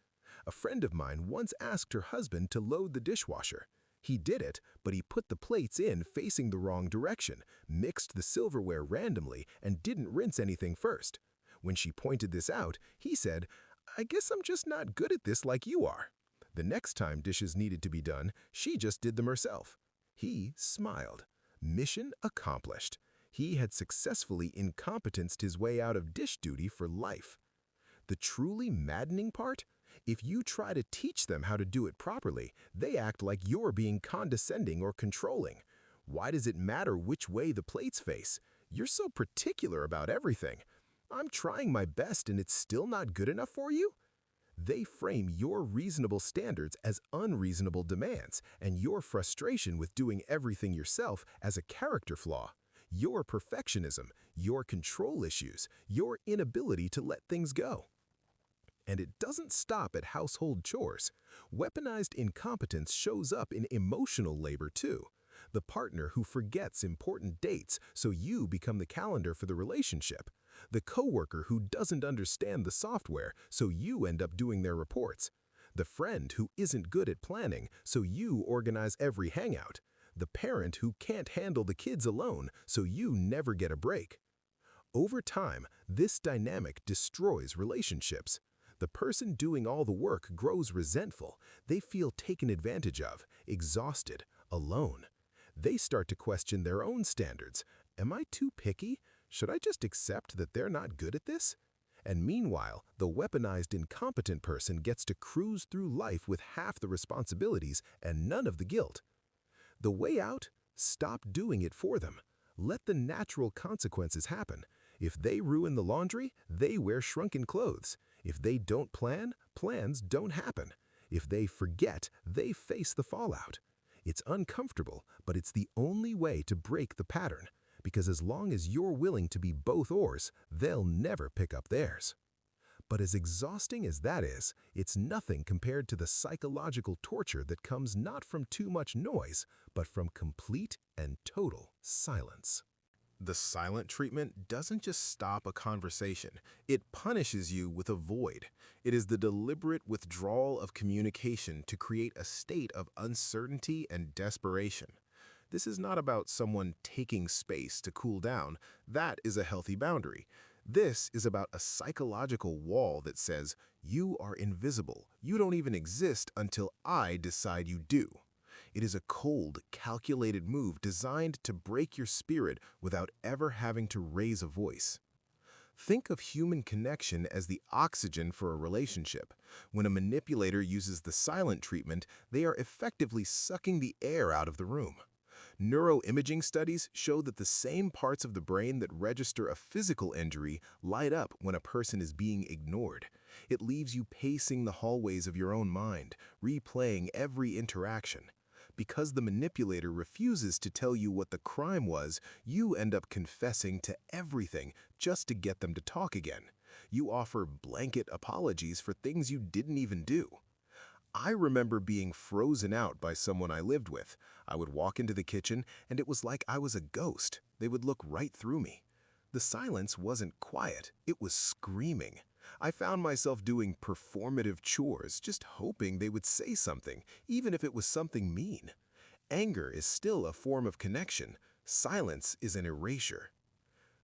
A friend of mine once asked her husband to load the dishwasher. He did it, but he put the plates in facing the wrong direction, mixed the silverware randomly, and didn't rinse anything first. When she pointed this out, he said, "I guess I'm just not good at this like you are." The next time dishes needed to be done, she just did them herself. He smiled. Mission accomplished. He had successfully incompetenced his way out of dish duty for life. The truly maddening part? If you try to teach them how to do it properly, they act like you're being condescending or controlling. Why does it matter which way the plates face? You're so particular about everything. I'm trying my best and it's still not good enough for you? They frame your reasonable standards as unreasonable demands and your frustration with doing everything yourself as a character flaw. Your perfectionism, your control issues, your inability to let things go. And it doesn't stop at household chores. Weaponized incompetence shows up in emotional labor too. The partner who forgets important dates so you become the calendar for the relationship. The coworker who doesn't understand the software so you end up doing their reports. The friend who isn't good at planning so you organize every hangout. The parent who can't handle the kids alone so you never get a break. Over time, this dynamic destroys relationships. The person doing all the work grows resentful. They feel taken advantage of, exhausted, alone. They start to question their own standards. Am I too picky? Should I just accept that they're not good at this? And meanwhile, the weaponized incompetent person gets to cruise through life with half the responsibilities and none of the guilt. The way out? Stop doing it for them. Let the natural consequences happen. If they ruin the laundry, they wear shrunken clothes. If they don't plan, plans don't happen. If they forget, they face the fallout. It's uncomfortable, but it's the only way to break the pattern. Because as long as you're willing to be both oars, they'll never pick up theirs. But as exhausting as that is, it's nothing compared to the psychological torture that comes not from too much noise, but from complete and total silence. The silent treatment doesn't just stop a conversation, it punishes you with a void. It is the deliberate withdrawal of communication to create a state of uncertainty and desperation. This is not about someone taking space to cool down. That is a healthy boundary. This is about a psychological wall that says, you are invisible. You don't even exist until I decide you do. It is a cold, calculated move designed to break your spirit without ever having to raise a voice. Think of human connection as the oxygen for a relationship. When a manipulator uses the silent treatment, they are effectively sucking the air out of the room. Neuroimaging studies show that the same parts of the brain that register a physical injury light up when a person is being ignored. It leaves you pacing the hallways of your own mind, replaying every interaction. Because the manipulator refuses to tell you what the crime was, you end up confessing to everything just to get them to talk again. You offer blanket apologies for things you didn't even do. I remember being frozen out by someone I lived with. I would walk into the kitchen, and it was like I was a ghost. They would look right through me. The silence wasn't quiet, it was screaming. I found myself doing performative chores, just hoping they would say something, even if it was something mean. Anger is still a form of connection. Silence is an erasure.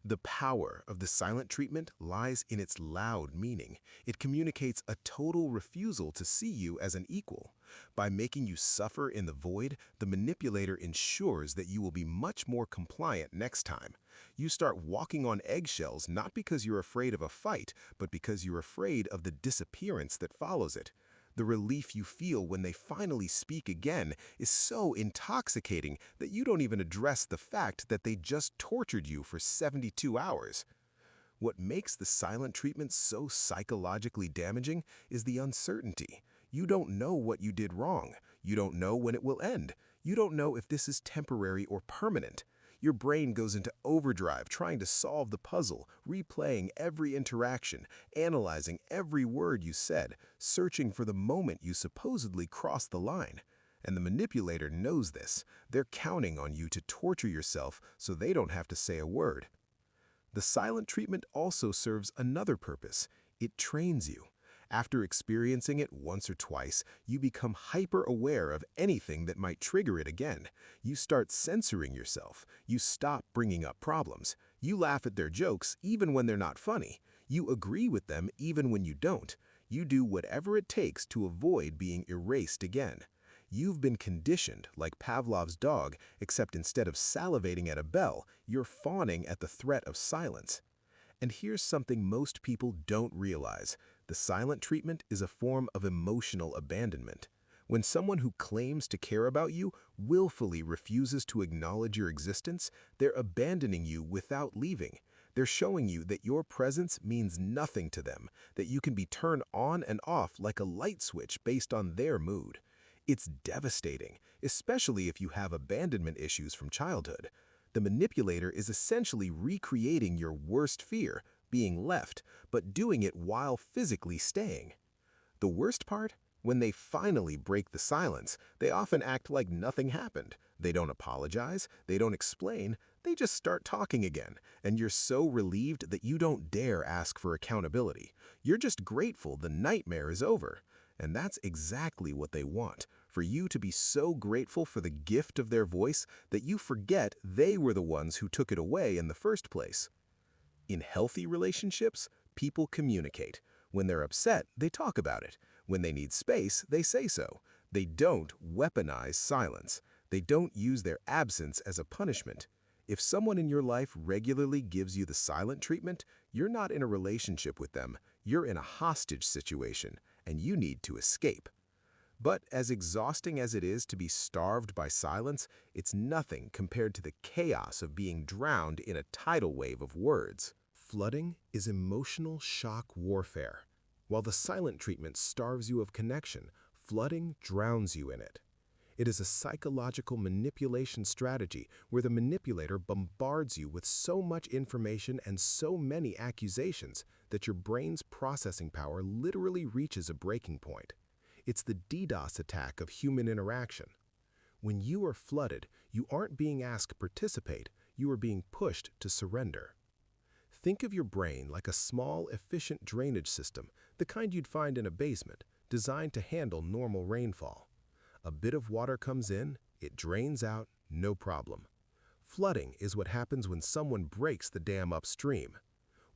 The power of the silent treatment lies in its loud meaning. It communicates a total refusal to see you as an equal. By making you suffer in the void, the manipulator ensures that you will be much more compliant next time. You start walking on eggshells not because you're afraid of a fight, but because you're afraid of the disappearance that follows it. The relief you feel when they finally speak again is so intoxicating that you don't even address the fact that they just tortured you for 72 hours. What makes the silent treatment so psychologically damaging is the uncertainty. You don't know what you did wrong. You don't know when it will end. You don't know if this is temporary or permanent. Your brain goes into overdrive trying to solve the puzzle, replaying every interaction, analyzing every word you said, searching for the moment you supposedly crossed the line. And the manipulator knows this. They're counting on you to torture yourself so they don't have to say a word. The silent treatment also serves another purpose. It trains you. After experiencing it once or twice, you become hyper-aware of anything that might trigger it again. You start censoring yourself. You stop bringing up problems. You laugh at their jokes even when they're not funny. You agree with them even when you don't. You do whatever it takes to avoid being erased again. You've been conditioned like Pavlov's dog, except instead of salivating at a bell, you're fawning at the threat of silence. And here's something most people don't realize. The silent treatment is a form of emotional abandonment. When someone who claims to care about you willfully refuses to acknowledge your existence, they're abandoning you without leaving. They're showing you that your presence means nothing to them, that you can be turned on and off like a light switch based on their mood. It's devastating, especially if you have abandonment issues from childhood. The manipulator is essentially recreating your worst fear, being left, but doing it while physically staying. The worst part? When they finally break the silence, they often act like nothing happened. They don't apologize, they don't explain, they just start talking again, and you're so relieved that you don't dare ask for accountability. You're just grateful the nightmare is over. And that's exactly what they want, for you to be so grateful for the gift of their voice that you forget they were the ones who took it away in the first place. In healthy relationships, people communicate. When they're upset, they talk about it. When they need space, they say so. They don't weaponize silence. They don't use their absence as a punishment. If someone in your life regularly gives you the silent treatment, you're not in a relationship with them. You're in a hostage situation, and you need to escape. But as exhausting as it is to be starved by silence, it's nothing compared to the chaos of being drowned in a tidal wave of words. Flooding is emotional shock warfare. While the silent treatment starves you of connection, flooding drowns you in it. It is a psychological manipulation strategy where the manipulator bombards you with so much information and so many accusations that your brain's processing power literally reaches a breaking point. It's the DDoS attack of human interaction. When you are flooded, you aren't being asked to participate, you are being pushed to surrender. Think of your brain like a small, efficient drainage system, the kind you'd find in a basement, designed to handle normal rainfall. A bit of water comes in, it drains out, no problem. Flooding is what happens when someone breaks the dam upstream.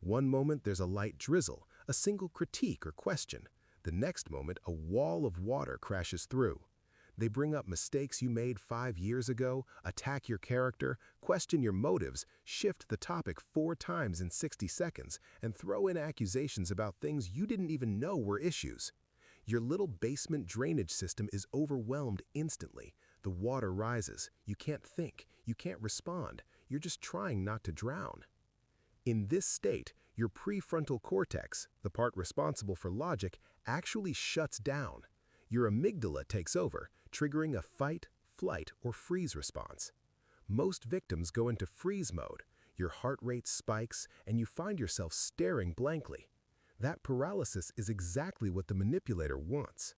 One moment there's a light drizzle, a single critique or question. The next moment, a wall of water crashes through. They bring up mistakes you made 5 years ago, attack your character, question your motives, shift the topic 4 times in 60 seconds, and throw in accusations about things you didn't even know were issues. Your little basement drainage system is overwhelmed instantly. The water rises. You can't think. You can't respond. You're just trying not to drown. In this state, your prefrontal cortex, the part responsible for logic, actually shuts down. Your amygdala takes over, triggering a fight, flight, or freeze response. Most victims go into freeze mode. Your heart rate spikes, and you find yourself staring blankly. That paralysis is exactly what the manipulator wants.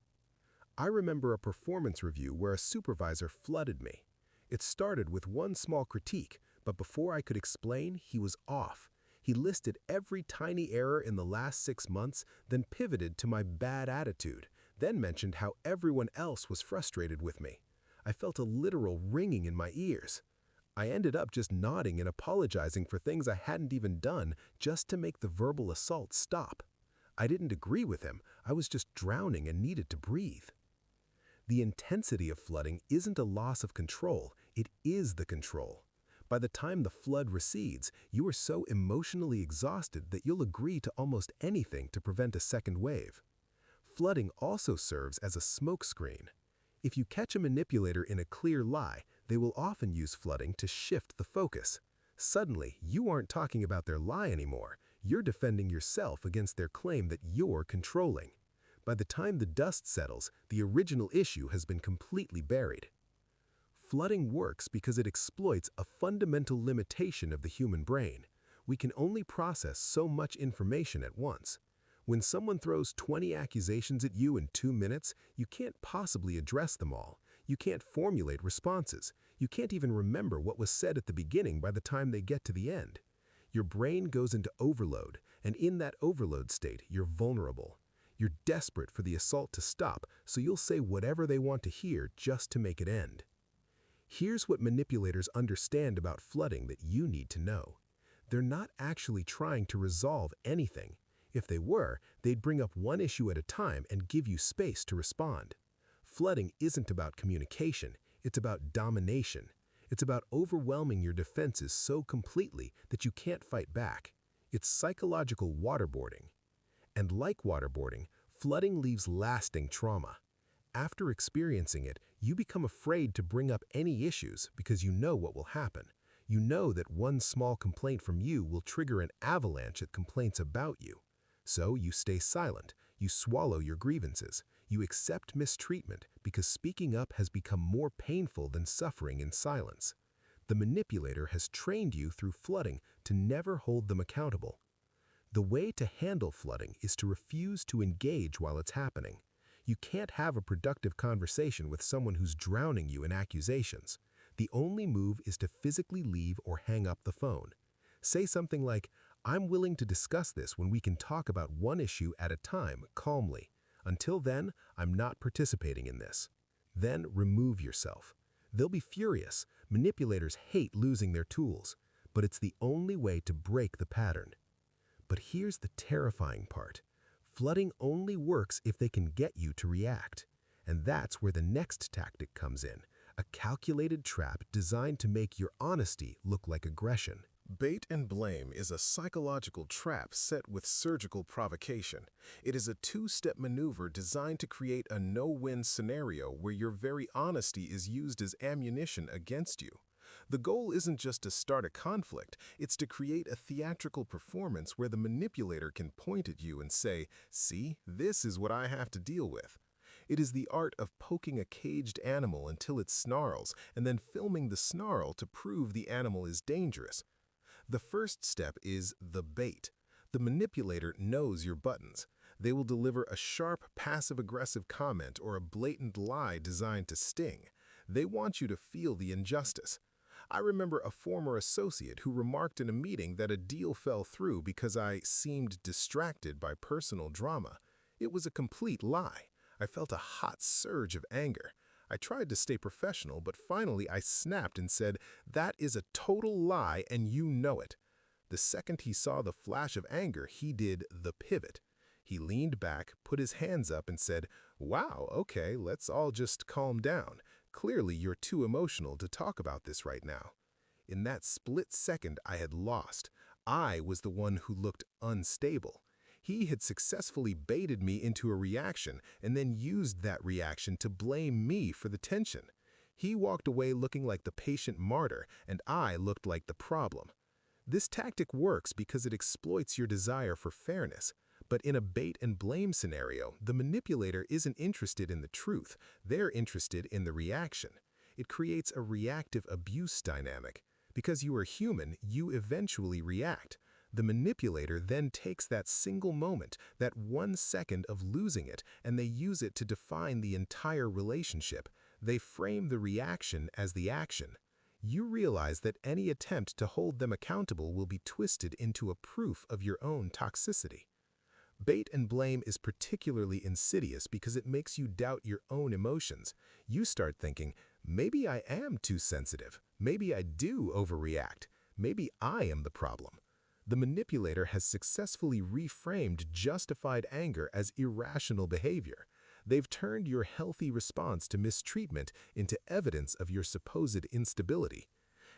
I remember a performance review where a supervisor flooded me. It started with one small critique, but before I could explain, he was off. He listed every tiny error in the last 6 months, then pivoted to my bad attitude, then mentioned how everyone else was frustrated with me. I felt a literal ringing in my ears. I ended up just nodding and apologizing for things I hadn't even done just to make the verbal assault stop. I didn't agree with him, I was just drowning and needed to breathe. The intensity of flooding isn't a loss of control, it is the control. By the time the flood recedes, you are so emotionally exhausted that you'll agree to almost anything to prevent a second wave. Flooding also serves as a smokescreen. If you catch a manipulator in a clear lie, they will often use flooding to shift the focus. Suddenly, you aren't talking about their lie anymore. You're defending yourself against their claim that you're controlling. By the time the dust settles, the original issue has been completely buried. Flooding works because it exploits a fundamental limitation of the human brain. We can only process so much information at once. When someone throws 20 accusations at you in 2 minutes, you can't possibly address them all. You can't formulate responses. You can't even remember what was said at the beginning by the time they get to the end. Your brain goes into overload, and in that overload state, you're vulnerable. You're desperate for the assault to stop, so you'll say whatever they want to hear just to make it end. Here's what manipulators understand about flooding that you need to know. They're not actually trying to resolve anything. If they were, they'd bring up one issue at a time and give you space to respond. Flooding isn't about communication, it's about domination. It's about overwhelming your defenses so completely that you can't fight back. It's psychological waterboarding. And like waterboarding, flooding leaves lasting trauma. After experiencing it, you become afraid to bring up any issues because you know what will happen. You know that one small complaint from you will trigger an avalanche of complaints about you. So you stay silent, you swallow your grievances, you accept mistreatment because speaking up has become more painful than suffering in silence. The manipulator has trained you through flooding to never hold them accountable. The way to handle flooding is to refuse to engage while it's happening. You can't have a productive conversation with someone who's drowning you in accusations. The only move is to physically leave or hang up the phone. Say something like, "I'm willing to discuss this when we can talk about one issue at a time calmly. Until then, I'm not participating in this." Then remove yourself. They'll be furious. Manipulators hate losing their tools, but it's the only way to break the pattern. But here's the terrifying part. Flooding only works if they can get you to react. And that's where the next tactic comes in, a calculated trap designed to make your honesty look like aggression. Bait and blame is a psychological trap set with surgical provocation. It is a two-step maneuver designed to create a no-win scenario where your very honesty is used as ammunition against you. The goal isn't just to start a conflict, it's to create a theatrical performance where the manipulator can point at you and say, "See, this is what I have to deal with." It is the art of poking a caged animal until it snarls and then filming the snarl to prove the animal is dangerous. The first step is the bait. The manipulator knows your buttons. They will deliver a sharp, passive-aggressive comment or a blatant lie designed to sting. They want you to feel the injustice. I remember a former associate who remarked in a meeting that a deal fell through because I seemed distracted by personal drama. It was a complete lie. I felt a hot surge of anger. I tried to stay professional, but finally I snapped and said, "That is a total lie and you know it." The second he saw the flash of anger, he did the pivot. He leaned back, put his hands up and said, "Wow, okay, let's all just calm down. Clearly you're too emotional to talk about this right now." In that split second I had lost. I was the one who looked unstable. He had successfully baited me into a reaction and then used that reaction to blame me for the tension. He walked away looking like the patient martyr, and I looked like the problem. This tactic works because it exploits your desire for fairness. But in a bait and blame scenario, the manipulator isn't interested in the truth. They're interested in the reaction. It creates a reactive abuse dynamic. Because you are human, you eventually react. The manipulator then takes that single moment, that 1 second of losing it, and they use it to define the entire relationship. They frame the reaction as the action. You realize that any attempt to hold them accountable will be twisted into a proof of your own toxicity. Bait and blame is particularly insidious because it makes you doubt your own emotions. You start thinking, maybe I am too sensitive. Maybe I do overreact. Maybe I am the problem. The manipulator has successfully reframed justified anger as irrational behavior. They've turned your healthy response to mistreatment into evidence of your supposed instability.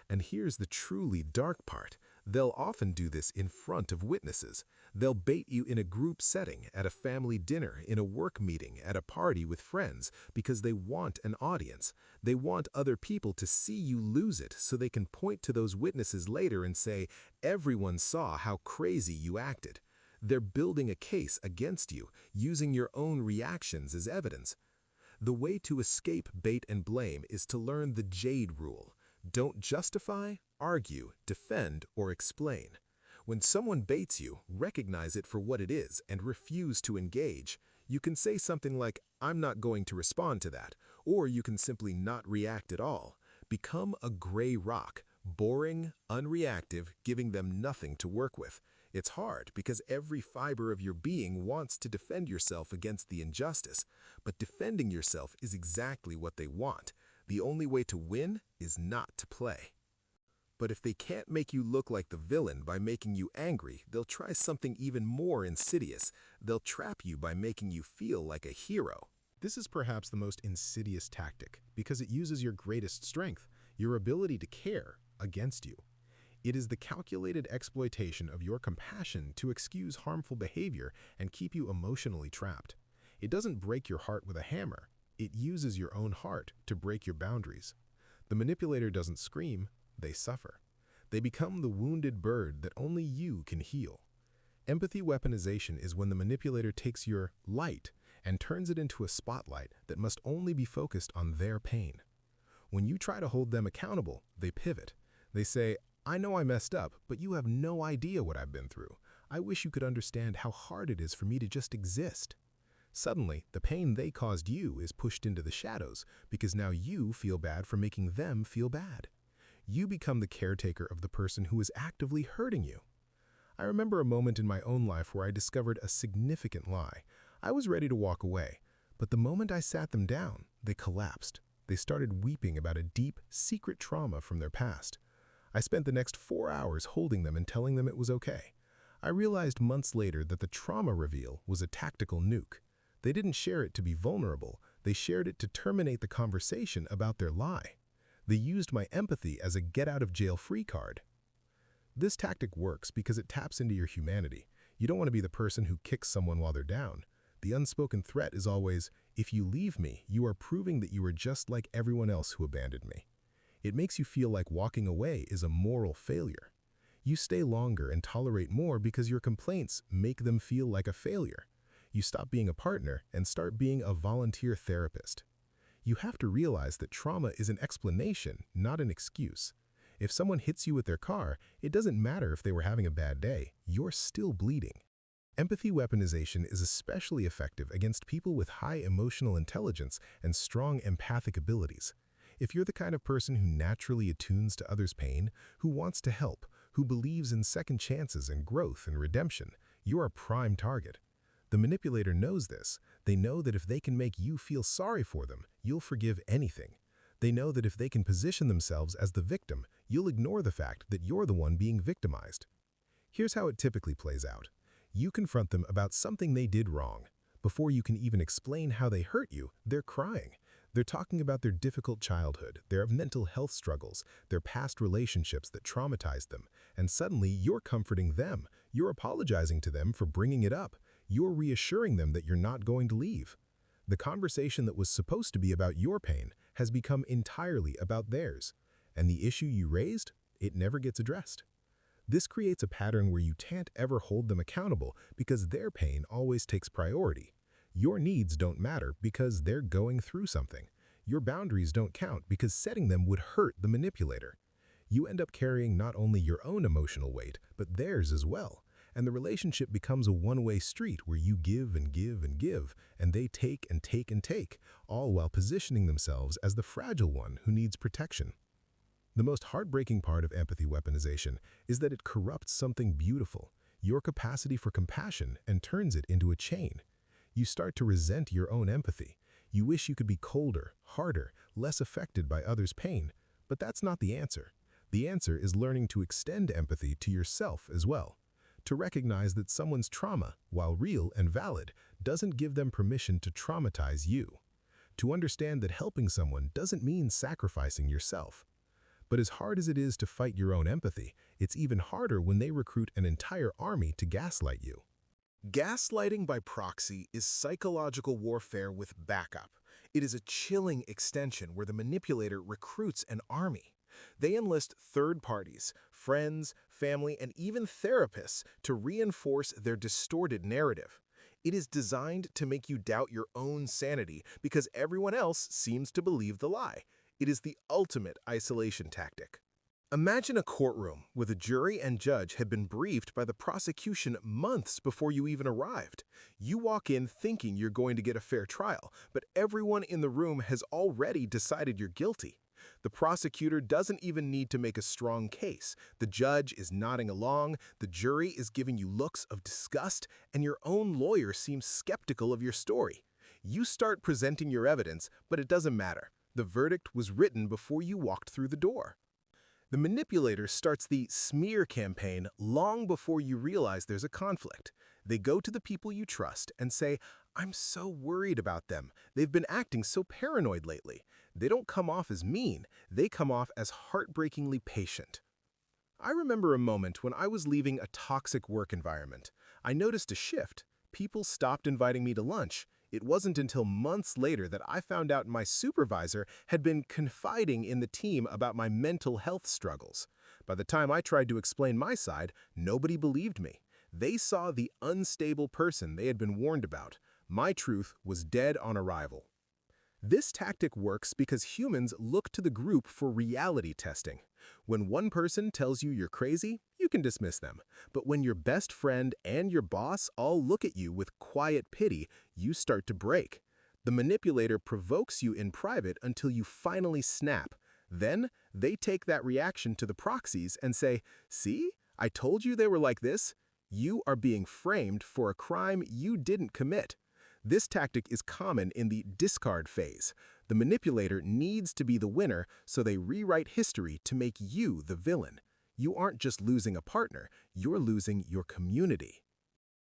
And here's the truly dark part. They'll often do this in front of witnesses. They'll bait you in a group setting, at a family dinner, in a work meeting, at a party with friends, because they want an audience. They want other people to see you lose it so they can point to those witnesses later and say, "Everyone saw how crazy you acted." They're building a case against you, using your own reactions as evidence. The way to escape bait and blame is to learn the Jade rule. Don't justify, argue, defend, or explain. When someone baits you, recognize it for what it is and refuse to engage. You can say something like, "I'm not going to respond to that," or you can simply not react at all. Become a gray rock, boring, unreactive, giving them nothing to work with. It's hard because every fiber of your being wants to defend yourself against the injustice, but defending yourself is exactly what they want. The only way to win is not to play. But if they can't make you look like the villain by making you angry, they'll try something even more insidious. They'll trap you by making you feel like a hero. This is perhaps the most insidious tactic because it uses your greatest strength, your ability to care, against you. It is the calculated exploitation of your compassion to excuse harmful behavior and keep you emotionally trapped. It doesn't break your heart with a hammer. It uses your own heart to break your boundaries. The manipulator doesn't scream, they suffer. They become the wounded bird that only you can heal. Empathy weaponization is when the manipulator takes your light and turns it into a spotlight that must only be focused on their pain. When you try to hold them accountable, they pivot. They say, "I know I messed up, but you have no idea what I've been through. I wish you could understand how hard it is for me to just exist." Suddenly, the pain they caused you is pushed into the shadows because now you feel bad for making them feel bad. You become the caretaker of the person who is actively hurting you. I remember a moment in my own life where I discovered a significant lie. I was ready to walk away, but the moment I sat them down, they collapsed. They started weeping about a deep, secret trauma from their past. I spent the next 4 hours holding them and telling them it was okay. I realized months later that the trauma reveal was a tactical nuke. They didn't share it to be vulnerable. They shared it to terminate the conversation about their lie. They used my empathy as a get-out-of-jail-free card. This tactic works because it taps into your humanity. You don't want to be the person who kicks someone while they're down. The unspoken threat is always, if you leave me, you are proving that you are just like everyone else who abandoned me. It makes you feel like walking away is a moral failure. You stay longer and tolerate more because your complaints make them feel like a failure. You stop being a partner and start being a volunteer therapist. You have to realize that trauma is an explanation, not an excuse. If someone hits you with their car, it doesn't matter if they were having a bad day, you're still bleeding. Empathy weaponization is especially effective against people with high emotional intelligence and strong empathic abilities. If you're the kind of person who naturally attunes to others' pain, who wants to help, who believes in second chances and growth and redemption, you're a prime target. The manipulator knows this. They know that if they can make you feel sorry for them, you'll forgive anything. They know that if they can position themselves as the victim, you'll ignore the fact that you're the one being victimized. Here's how it typically plays out. You confront them about something they did wrong. Before you can even explain how they hurt you, they're crying. They're talking about their difficult childhood, their mental health struggles, their past relationships that traumatized them, and suddenly you're comforting them. You're apologizing to them for bringing it up. You're reassuring them that you're not going to leave. The conversation that was supposed to be about your pain has become entirely about theirs, and the issue you raised, it never gets addressed. This creates a pattern where you can't ever hold them accountable because their pain always takes priority. Your needs don't matter because they're going through something. Your boundaries don't count because setting them would hurt the manipulator. You end up carrying not only your own emotional weight, but theirs as well. And the relationship becomes a one-way street where you give and give and give, and they take and take and take, all while positioning themselves as the fragile one who needs protection. The most heartbreaking part of empathy weaponization is that it corrupts something beautiful, your capacity for compassion, and turns it into a chain. You start to resent your own empathy. You wish you could be colder, harder, less affected by others' pain, but that's not the answer. The answer is learning to extend empathy to yourself as well. To recognize that someone's trauma, while real and valid, doesn't give them permission to traumatize you. To understand that helping someone doesn't mean sacrificing yourself. But as hard as it is to fight your own empathy, it's even harder when they recruit an entire army to gaslight you. Gaslighting by proxy is psychological warfare with backup. It is a chilling extension where the manipulator recruits an army. They enlist third parties, friends, family, and even therapists to reinforce their distorted narrative. It is designed to make you doubt your own sanity because everyone else seems to believe the lie. It is the ultimate isolation tactic. Imagine a courtroom where the jury and judge had been briefed by the prosecution months before you even arrived. You walk in thinking you're going to get a fair trial, but everyone in the room has already decided you're guilty. The prosecutor doesn't even need to make a strong case. The judge is nodding along, the jury is giving you looks of disgust, and your own lawyer seems skeptical of your story. You start presenting your evidence, but it doesn't matter. The verdict was written before you walked through the door. The manipulator starts the smear campaign long before you realize there's a conflict. They go to the people you trust and say, "I'm so worried about them. They've been acting so paranoid lately." They don't come off as mean. They come off as heartbreakingly patient. I remember a moment when I was leaving a toxic work environment. I noticed a shift. People stopped inviting me to lunch. It wasn't until months later that I found out my supervisor had been confiding in the team about my mental health struggles. By the time I tried to explain my side, nobody believed me. They saw the unstable person they had been warned about. My truth was dead on arrival. This tactic works because humans look to the group for reality testing. When one person tells you you're crazy, you can dismiss them. But when your best friend and your boss all look at you with quiet pity, you start to break. The manipulator provokes you in private until you finally snap. Then, they take that reaction to the proxies and say, "See? I told you they were like this." You are being framed for a crime you didn't commit. This tactic is common in the discard phase. The manipulator needs to be the winner, so they rewrite history to make you the villain. You aren't just losing a partner, you're losing your community.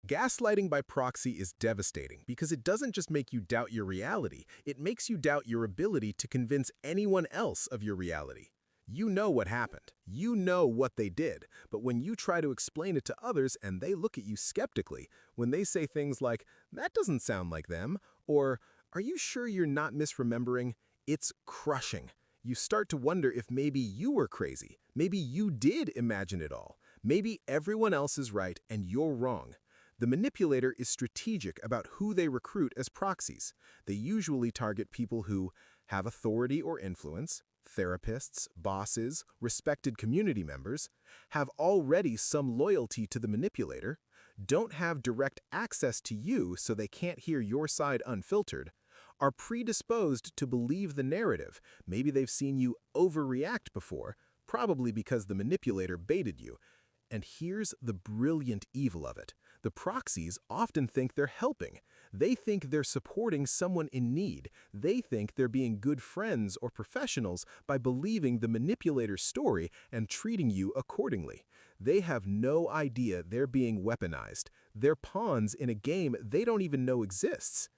Gaslighting by proxy is devastating because it doesn't just make you doubt your reality, it makes you doubt your ability to convince anyone else of your reality. You know what happened. You know what they did. But when you try to explain it to others and they look at you skeptically, when they say things like, "That doesn't sound like them," or "Are you sure you're not misremembering?" it's crushing. You start to wonder if maybe you were crazy. Maybe you did imagine it all. Maybe everyone else is right and you're wrong. The manipulator is strategic about who they recruit as proxies. They usually target people who have authority or influence, therapists, bosses, respected community members, have already some loyalty to the manipulator, don't have direct access to you so they can't hear your side unfiltered, are predisposed to believe the narrative. Maybe they've seen you overreact before, probably because the manipulator baited you. And here's the brilliant evil of it. The proxies often think they're helping. They think they're supporting someone in need. They think they're being good friends or professionals by believing the manipulator's story and treating you accordingly. They have no idea they're being weaponized. They're pawns in a game they don't even know exists.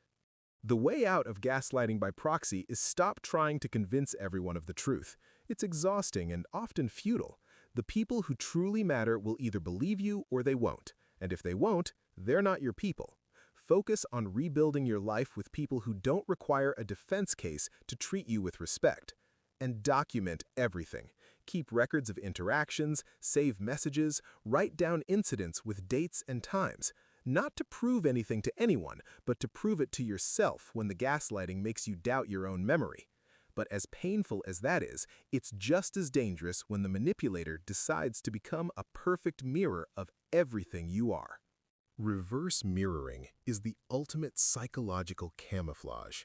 The way out of gaslighting by proxy is stop trying to convince everyone of the truth. It's exhausting and often futile. The people who truly matter will either believe you or they won't. And if they won't, they're not your people. Focus on rebuilding your life with people who don't require a defense case to treat you with respect. And document everything. Keep records of interactions, save messages, write down incidents with dates and times. Not to prove anything to anyone, but to prove it to yourself when the gaslighting makes you doubt your own memory. But as painful as that is, it's just as dangerous when the manipulator decides to become a perfect mirror of everything you are. Reverse mirroring is the ultimate psychological camouflage.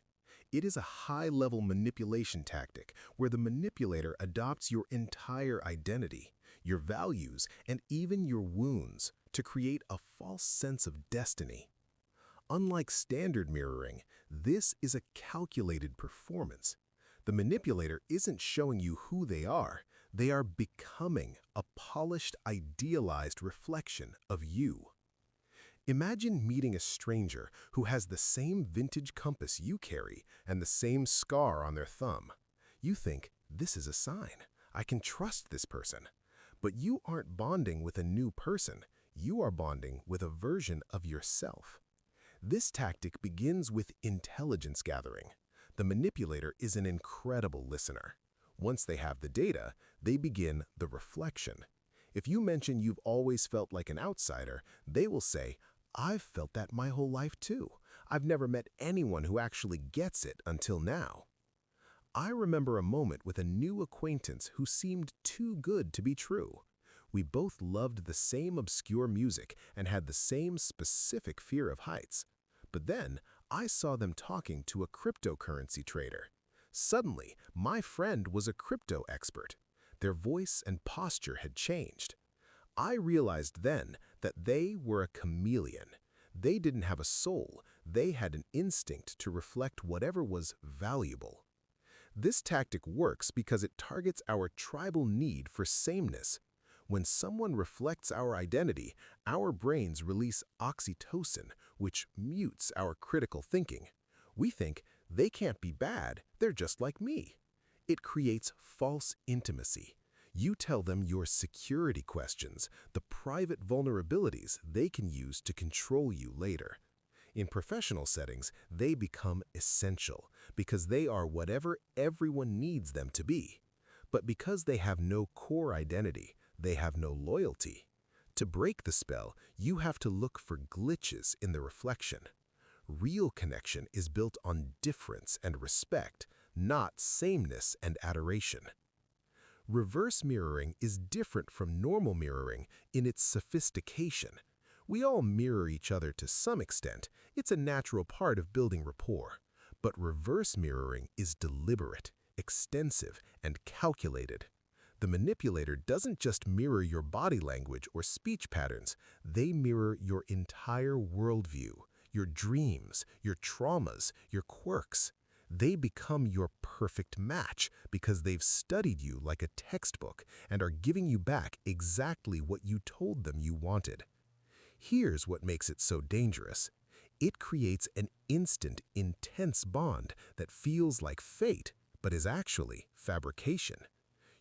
It is a high-level manipulation tactic where the manipulator adopts your entire identity, your values, and even your wounds to create a false sense of destiny. Unlike standard mirroring, this is a calculated performance. The manipulator isn't showing you who they are becoming a polished, idealized reflection of you. Imagine meeting a stranger who has the same vintage compass you carry and the same scar on their thumb. You think, this is a sign. I can trust this person. But you aren't bonding with a new person. You are bonding with a version of yourself. This tactic begins with intelligence gathering. The manipulator is an incredible listener. Once they have the data, they begin the reflection. If you mention you've always felt like an outsider, they will say, "I've felt that my whole life too. I've never met anyone who actually gets it until now." I remember a moment with a new acquaintance who seemed too good to be true. We both loved the same obscure music and had the same specific fear of heights. But then, I saw them talking to a cryptocurrency trader. Suddenly, my friend was a crypto expert. Their voice and posture had changed. I realized then that they were a chameleon. They didn't have a soul. They had an instinct to reflect whatever was valuable. This tactic works because it targets our tribal need for sameness. When someone reflects our identity, our brains release oxytocin, which mutes our critical thinking. We think, they can't be bad, they're just like me. It creates false intimacy. You tell them your security questions, the private vulnerabilities they can use to control you later. In professional settings, they become essential because they are whatever everyone needs them to be. But because they have no core identity, they have no loyalty. To break the spell, you have to look for glitches in the reflection. Real connection is built on difference and respect, not sameness and adoration. Reverse mirroring is different from normal mirroring in its sophistication. We all mirror each other to some extent. It's a natural part of building rapport. But reverse mirroring is deliberate, extensive, and calculated. The manipulator doesn't just mirror your body language or speech patterns, they mirror your entire worldview, your dreams, your traumas, your quirks. They become your perfect match because they've studied you like a textbook and are giving you back exactly what you told them you wanted. Here's what makes it so dangerous. It creates an instant, intense bond that feels like fate, but is actually fabrication.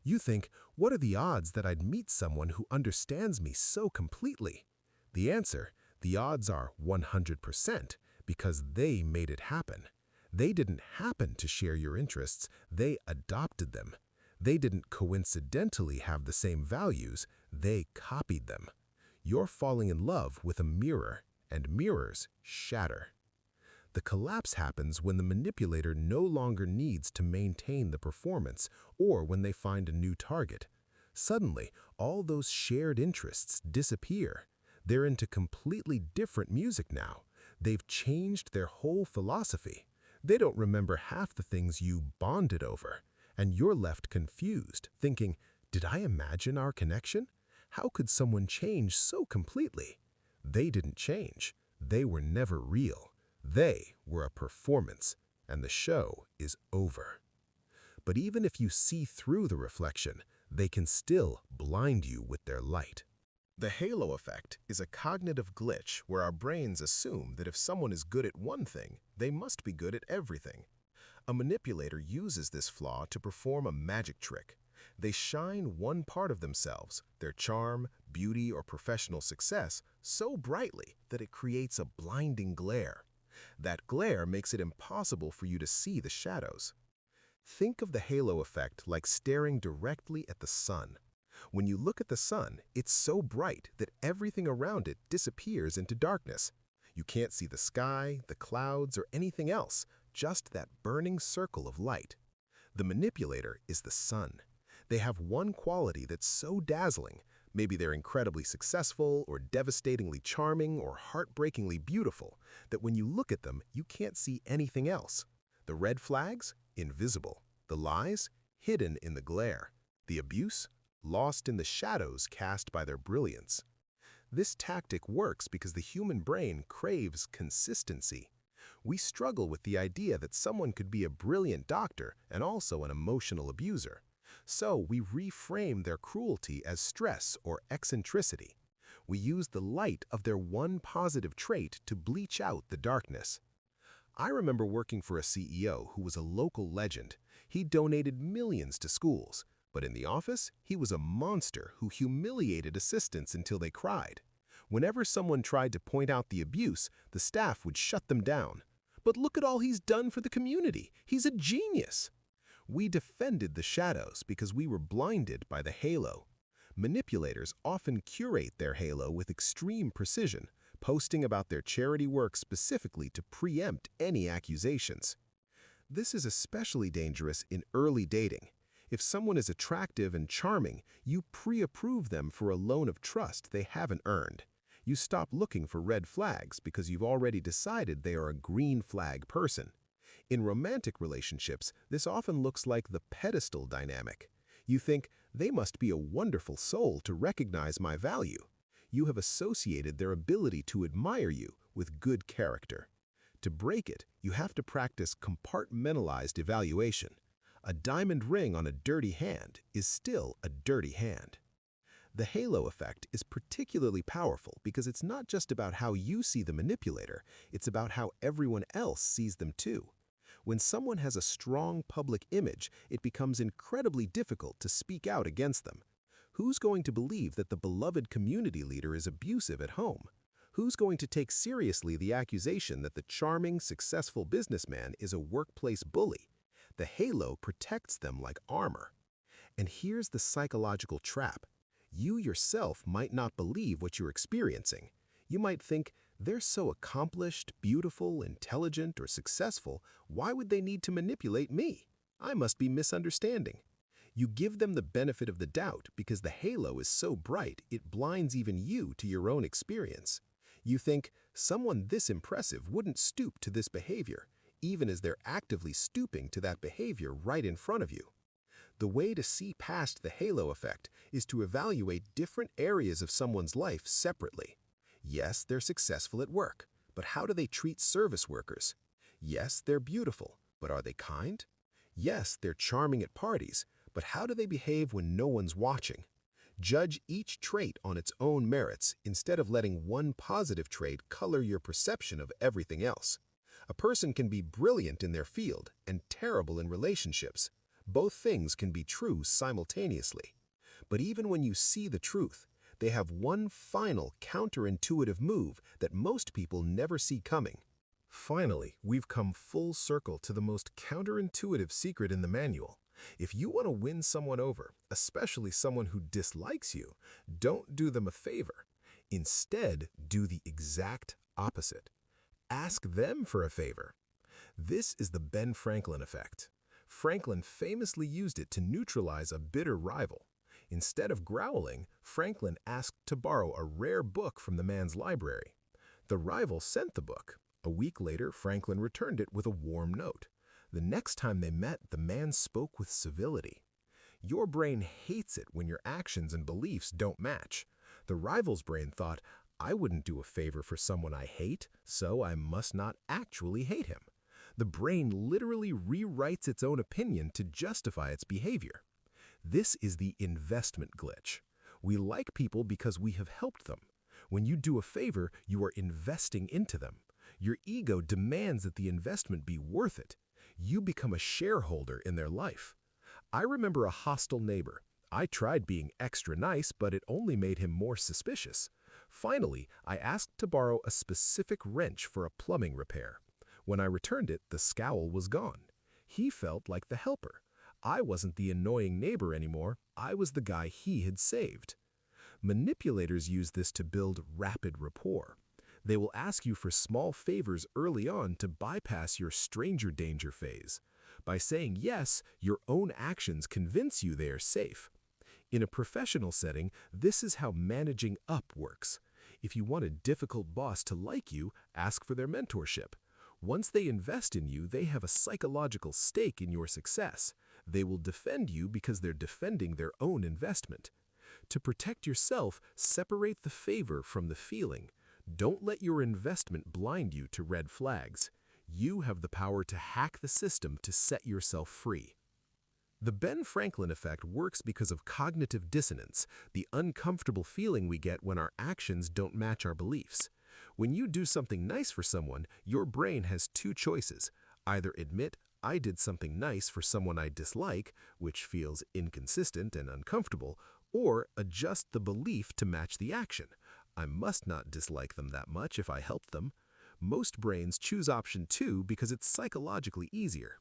You think, what are the odds that I'd meet someone who understands me so completely? The answer, the odds are 100% because they made it happen. They didn't happen to share your interests, they adopted them. They didn't coincidentally have the same values, they copied them. You're falling in love with a mirror, and mirrors shatter. The collapse happens when the manipulator no longer needs to maintain the performance or when they find a new target. Suddenly, all those shared interests disappear. They're into completely different music now. They've changed their whole philosophy. They don't remember half the things you bonded over, and you're left confused, thinking, did I imagine our connection? How could someone change so completely? They didn't change. They were never real. They were a performance, and the show is over. But even if you see through the reflection, they can still blind you with their light. The halo effect is a cognitive glitch where our brains assume that if someone is good at one thing, they must be good at everything. A manipulator uses this flaw to perform a magic trick. They shine one part of themselves, their charm, beauty, or professional success, so brightly that it creates a blinding glare. That glare makes it impossible for you to see the shadows. Think of the halo effect like staring directly at the sun. When you look at the sun, it's so bright that everything around it disappears into darkness. You can't see the sky, the clouds, or anything else, just that burning circle of light. The manipulator is the sun. They have one quality that's so dazzling, maybe they're incredibly successful or devastatingly charming or heartbreakingly beautiful, that when you look at them, you can't see anything else. The red flags? Invisible. The lies? Hidden in the glare. The abuse? Lost in the shadows cast by their brilliance. This tactic works because the human brain craves consistency. We struggle with the idea that someone could be a brilliant doctor and also an emotional abuser. So we reframe their cruelty as stress or eccentricity. We use the light of their one positive trait to bleach out the darkness. I remember working for a CEO who was a local legend. He donated millions to schools, but in the office, he was a monster who humiliated assistants until they cried. Whenever someone tried to point out the abuse, the staff would shut them down. But look at all he's done for the community. He's a genius. We defended the shadows because we were blinded by the halo. Manipulators often curate their halo with extreme precision, posting about their charity work specifically to preempt any accusations. This is especially dangerous in early dating. If someone is attractive and charming, you pre-approve them for a loan of trust they haven't earned. You stop looking for red flags because you've already decided they are a green flag person. In romantic relationships, this often looks like the pedestal dynamic. You think, they must be a wonderful soul to recognize my value. You have associated their ability to admire you with good character. To break it, you have to practice compartmentalized evaluation. A diamond ring on a dirty hand is still a dirty hand. The halo effect is particularly powerful because it's not just about how you see the manipulator, it's about how everyone else sees them too. When someone has a strong public image, it becomes incredibly difficult to speak out against them. Who's going to believe that the beloved community leader is abusive at home? Who's going to take seriously the accusation that the charming, successful businessman is a workplace bully? The halo protects them like armor. And here's the psychological trap. You yourself might not believe what you're experiencing. You might think, they're so accomplished, beautiful, intelligent, or successful, why would they need to manipulate me? I must be misunderstanding. You give them the benefit of the doubt because the halo is so bright it blinds even you to your own experience. You think, someone this impressive wouldn't stoop to this behavior, even as they're actively stooping to that behavior right in front of you. The way to see past the halo effect is to evaluate different areas of someone's life separately. Yes, they're successful at work, but how do they treat service workers? Yes, they're beautiful, but are they kind? Yes, they're charming at parties, but how do they behave when no one's watching? Judge each trait on its own merits instead of letting one positive trait color your perception of everything else. A person can be brilliant in their field and terrible in relationships. Both things can be true simultaneously. But even when you see the truth, they have one final counterintuitive move that most people never see coming. Finally, we've come full circle to the most counterintuitive secret in the manual. If you want to win someone over, especially someone who dislikes you, don't do them a favor. Instead, do the exact opposite. Ask them for a favor. This is the Ben Franklin effect. Franklin famously used it to neutralize a bitter rival. Instead of growling, Franklin asked to borrow a rare book from the man's library. The rival sent the book. A week later, Franklin returned it with a warm note. The next time they met, the man spoke with civility. Your brain hates it when your actions and beliefs don't match. The rival's brain thought, I wouldn't do a favor for someone I hate, so I must not actually hate him. The brain literally rewrites its own opinion to justify its behavior. This is the investment glitch. We like people because we have helped them. When you do a favor, you are investing into them. Your ego demands that the investment be worth it. You become a shareholder in their life. I remember a hostile neighbor. I tried being extra nice, but it only made him more suspicious. Finally, I asked to borrow a specific wrench for a plumbing repair. When I returned it, the scowl was gone. He felt like the helper. I wasn't the annoying neighbor anymore. I was the guy he had saved. Manipulators use this to build rapid rapport. They will ask you for small favors early on to bypass your stranger danger phase. By saying yes, your own actions convince you they are safe. In a professional setting, this is how managing up works. If you want a difficult boss to like you, ask for their mentorship. Once they invest in you, they have a psychological stake in your success. They will defend you because they're defending their own investment. To protect yourself, separate the favor from the feeling. Don't let your investment blind you to red flags. You have the power to hack the system to set yourself free. The Ben Franklin effect works because of cognitive dissonance, the uncomfortable feeling we get when our actions don't match our beliefs. When you do something nice for someone, your brain has two choices. Either admit, I did something nice for someone I dislike, which feels inconsistent and uncomfortable, or adjust the belief to match the action. I must not dislike them that much if I help them. Most brains choose option 2 because it's psychologically easier.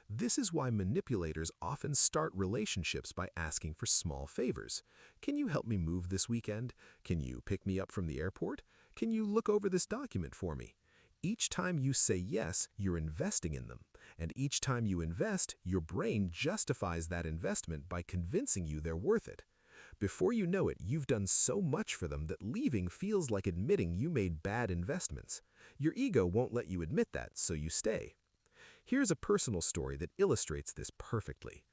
This is why manipulators often start relationships by asking for small favors. Can you help me move this weekend? Can you pick me up from the airport? Can you look over this document for me? Each time you say yes, you're investing in them. And each time you invest, your brain justifies that investment by convincing you they're worth it. Before you know it, you've done so much for them that leaving feels like admitting you made bad investments. Your ego won't let you admit that, so you stay. Here's a personal story that illustrates this perfectly.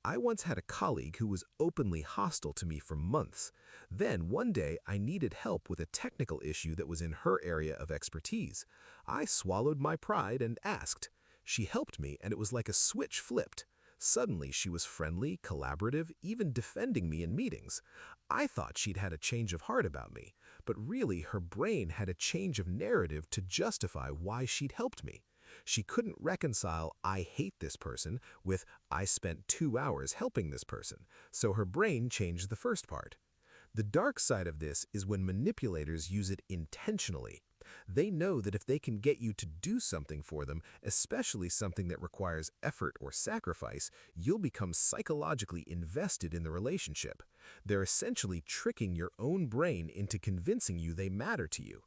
I once had a colleague who was openly hostile to me for months. Then, one day, I needed help with a technical issue that was in her area of expertise. I swallowed my pride and asked. She helped me, and it was like a switch flipped. Suddenly, she was friendly, collaborative, even defending me in meetings. I thought she'd had a change of heart about me, but really her brain had a change of narrative to justify why she'd helped me. She couldn't reconcile I hate this person with I spent 2 hours helping this person, so her brain changed the first part. The dark side of this is when manipulators use it intentionally. They know that if they can get you to do something for them, especially something that requires effort or sacrifice, you'll become psychologically invested in the relationship. They're essentially tricking your own brain into convincing you they matter to you.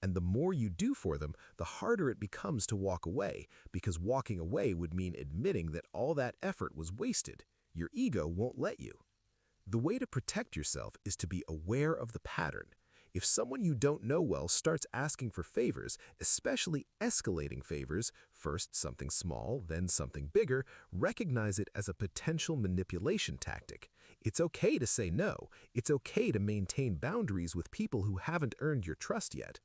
And the more you do for them, the harder it becomes to walk away, because walking away would mean admitting that all that effort was wasted. Your ego won't let you. The way to protect yourself is to be aware of the pattern. If someone you don't know well starts asking for favors, especially escalating favors, first something small, then something bigger, recognize it as a potential manipulation tactic. It's okay to say no. It's okay to maintain boundaries with people who haven't earned your trust yet.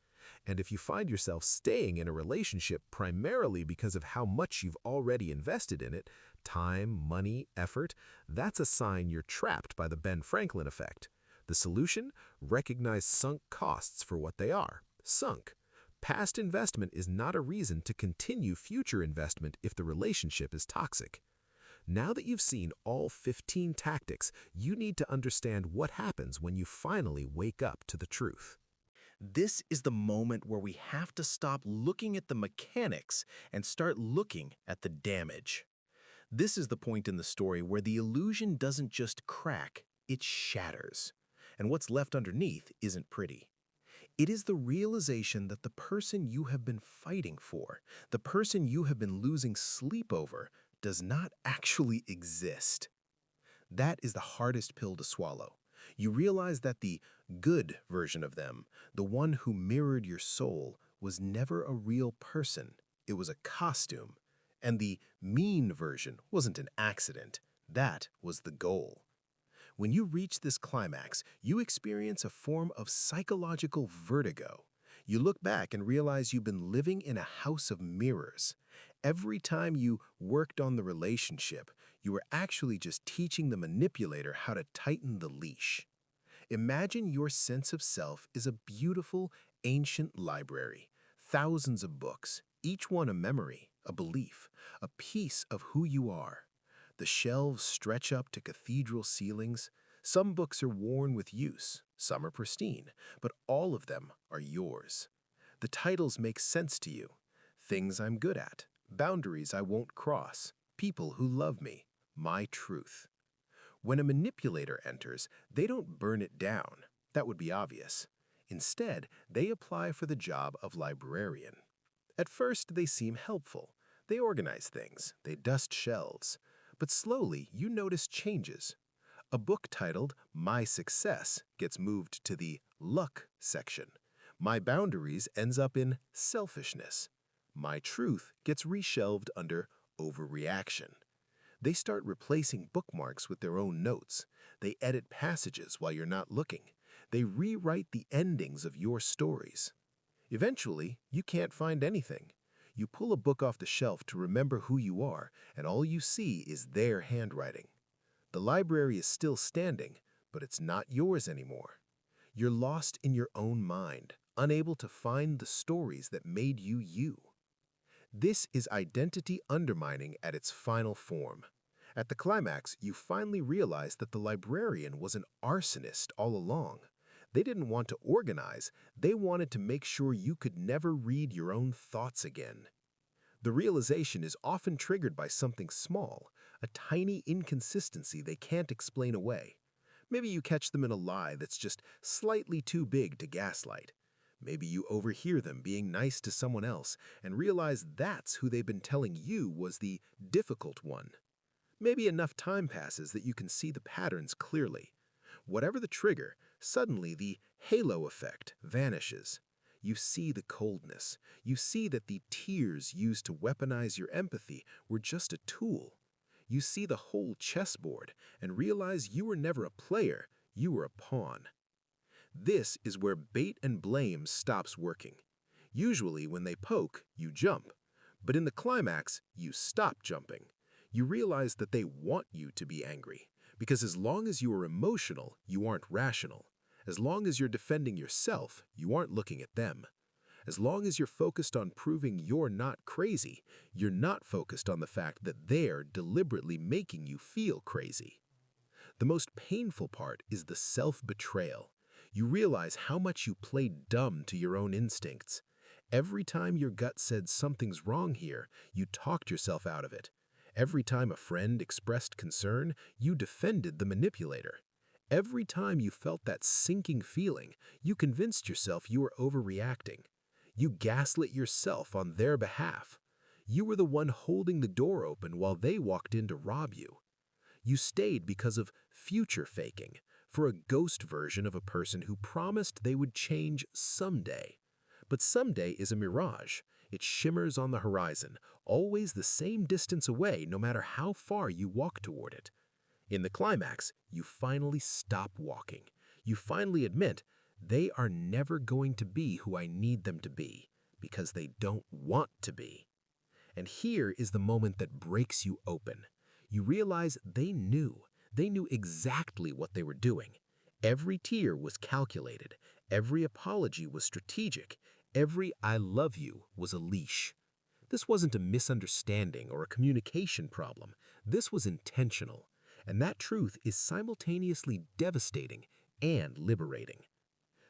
And if you find yourself staying in a relationship primarily because of how much you've already invested in it, time, money, effort, that's a sign you're trapped by the Ben Franklin effect. The solution? Recognize sunk costs for what they are. Sunk. Past investment is not a reason to continue future investment if the relationship is toxic. Now that you've seen all 15 tactics, you need to understand what happens when you finally wake up to the truth. This is the moment where we have to stop looking at the mechanics and start looking at the damage. This is the point in the story where the illusion doesn't just crack, it shatters. And what's left underneath isn't pretty. It is the realization that the person you have been fighting for, the person you have been losing sleep over, does not actually exist. That is the hardest pill to swallow. You realize that the good version of them, the one who mirrored your soul, was never a real person. It was a costume. And the mean version wasn't an accident. That was the goal. When you reach this climax, you experience a form of psychological vertigo. You look back and realize you've been living in a house of mirrors. Every time you worked on the relationship, you were actually just teaching the manipulator how to tighten the leash. Imagine your sense of self is a beautiful, ancient library. Thousands of books, each one a memory, a belief, a piece of who you are. The shelves stretch up to cathedral ceilings. Some books are worn with use, some are pristine, but all of them are yours. The titles make sense to you. Things I'm good at, boundaries I won't cross, people who love me, my truth. When a manipulator enters, they don't burn it down. That would be obvious. Instead, they apply for the job of librarian. At first, they seem helpful. They organize things, they dust shelves. But slowly, you notice changes. A book titled My Success gets moved to the luck section. My Boundaries ends up in selfishness. My Truth gets reshelved under overreaction. They start replacing bookmarks with their own notes. They edit passages while you're not looking. They rewrite the endings of your stories. Eventually, you can't find anything. You pull a book off the shelf to remember who you are, and all you see is their handwriting. The library is still standing, but it's not yours anymore. You're lost in your own mind, unable to find the stories that made you you. This is identity undermining at its final form. At the climax, you finally realize that the librarian was an arsonist all along. They didn't want to organize, they wanted to make sure you could never read your own thoughts again. The realization is often triggered by something small, a tiny inconsistency they can't explain away. Maybe you catch them in a lie that's just slightly too big to gaslight. Maybe you overhear them being nice to someone else and realize that's who they've been telling you was the difficult one. Maybe enough time passes that you can see the patterns clearly. Whatever the trigger, suddenly the halo effect vanishes. You see the coldness. You see that the tears used to weaponize your empathy were just a tool. You see the whole chessboard and realize you were never a player, you were a pawn. This is where bait and blame stops working. Usually when they poke, you jump. But in the climax, you stop jumping. You realize that they want you to be angry. Because as long as you are emotional, you aren't rational. As long as you're defending yourself, you aren't looking at them. As long as you're focused on proving you're not crazy, you're not focused on the fact that they're deliberately making you feel crazy. The most painful part is the self-betrayal. You realize how much you played dumb to your own instincts. Every time your gut said something's wrong here, you talked yourself out of it. Every time a friend expressed concern, you defended the manipulator. Every time you felt that sinking feeling, you convinced yourself you were overreacting. You gaslit yourself on their behalf. You were the one holding the door open while they walked in to rob you. You stayed because of future faking, for a ghost version of a person who promised they would change someday. But someday is a mirage. It shimmers on the horizon, always the same distance away no matter how far you walk toward it. In the climax, you finally stop walking. You finally admit, they are never going to be who I need them to be, because they don't want to be. And here is the moment that breaks you open. You realize they knew exactly what they were doing. Every tear was calculated. Every apology was strategic. Every I love you was a leash. This wasn't a misunderstanding or a communication problem. This was intentional. And that truth is simultaneously devastating and liberating.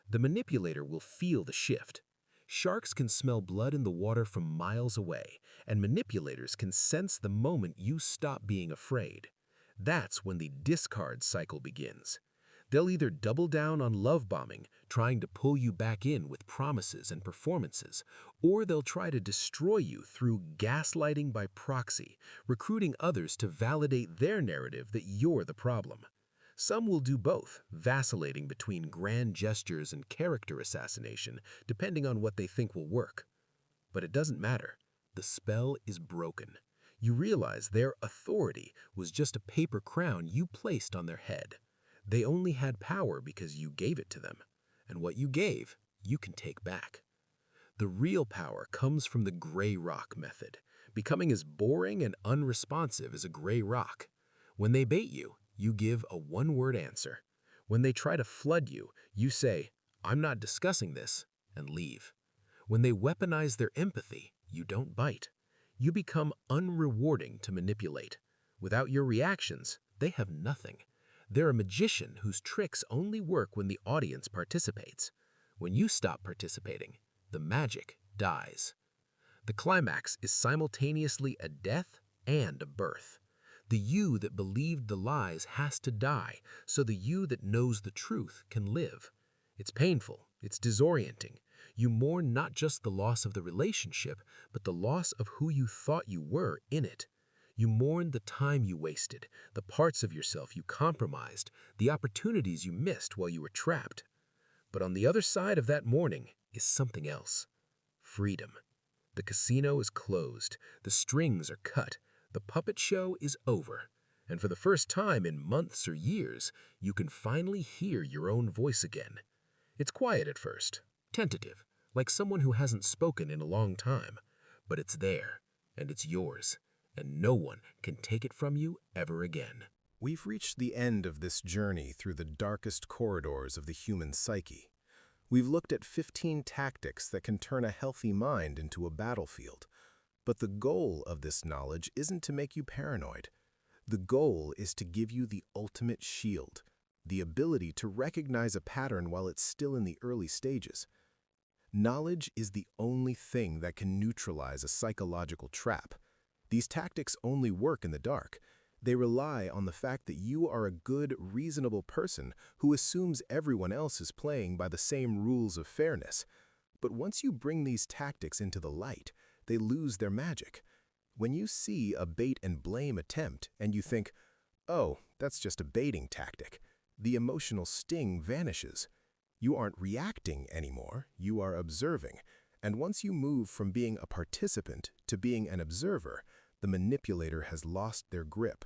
The manipulator will feel the shift. Sharks can smell blood in the water from miles away, and manipulators can sense the moment you stop being afraid. That's when the discard cycle begins. They'll either double down on love bombing, trying to pull you back in with promises and performances, or they'll try to destroy you through gaslighting by proxy, recruiting others to validate their narrative that you're the problem. Some will do both, vacillating between grand gestures and character assassination, depending on what they think will work. But it doesn't matter. The spell is broken. You realize their authority was just a paper crown you placed on their head. They only had power because you gave it to them. And what you gave, you can take back. The real power comes from the gray rock method, becoming as boring and unresponsive as a gray rock. When they bait you, you give a one-word answer. When they try to flood you, you say, "I'm not discussing this," and leave. When they weaponize their empathy, you don't bite. You become unrewarding to manipulate. Without your reactions, they have nothing. They're a magician whose tricks only work when the audience participates. When you stop participating, the magic dies. The climax is simultaneously a death and a birth. The you that believed the lies has to die, so the you that knows the truth can live. It's painful, it's disorienting. You mourn not just the loss of the relationship, but the loss of who you thought you were in it. You mourn the time you wasted, the parts of yourself you compromised, the opportunities you missed while you were trapped. But on the other side of that mourning is something else. Freedom. The casino is closed, the strings are cut, the puppet show is over. And for the first time in months or years, you can finally hear your own voice again. It's quiet at first, tentative, like someone who hasn't spoken in a long time. But it's there, and it's yours, and no one can take it from you ever again. We've reached the end of this journey through the darkest corridors of the human psyche. We've looked at 15 tactics that can turn a healthy mind into a battlefield. But the goal of this knowledge isn't to make you paranoid. The goal is to give you the ultimate shield, the ability to recognize a pattern while it's still in the early stages. Knowledge is the only thing that can neutralize a psychological trap. These tactics only work in the dark. They rely on the fact that you are a good, reasonable person who assumes everyone else is playing by the same rules of fairness. But once you bring these tactics into the light, they lose their magic. When you see a bait and blame attempt and you think, "Oh, that's just a baiting tactic," the emotional sting vanishes. You aren't reacting anymore, you are observing. And once you move from being a participant to being an observer, the manipulator has lost their grip.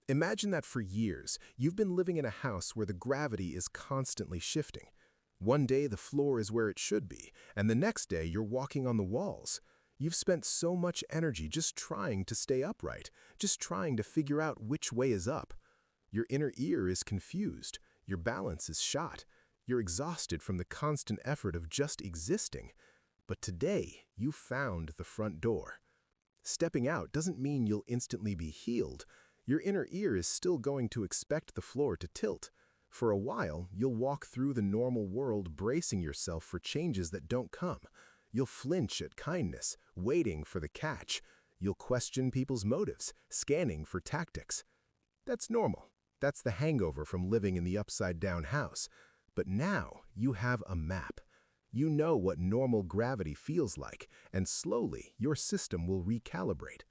Imagine that for years, you've been living in a house where the gravity is constantly shifting. One day the floor is where it should be, and the next day you're walking on the walls. You've spent so much energy just trying to stay upright, just trying to figure out which way is up. Your inner ear is confused, your balance is shot, you're exhausted from the constant effort of just existing. But today, you found the front door. Stepping out doesn't mean you'll instantly be healed. Your inner ear is still going to expect the floor to tilt. For a while, you'll walk through the normal world bracing yourself for changes that don't come. You'll flinch at kindness, waiting for the catch. You'll question people's motives, scanning for tactics. That's normal. That's the hangover from living in the upside-down house. But now you have a map. You know what normal gravity feels like, and slowly your system will recalibrate.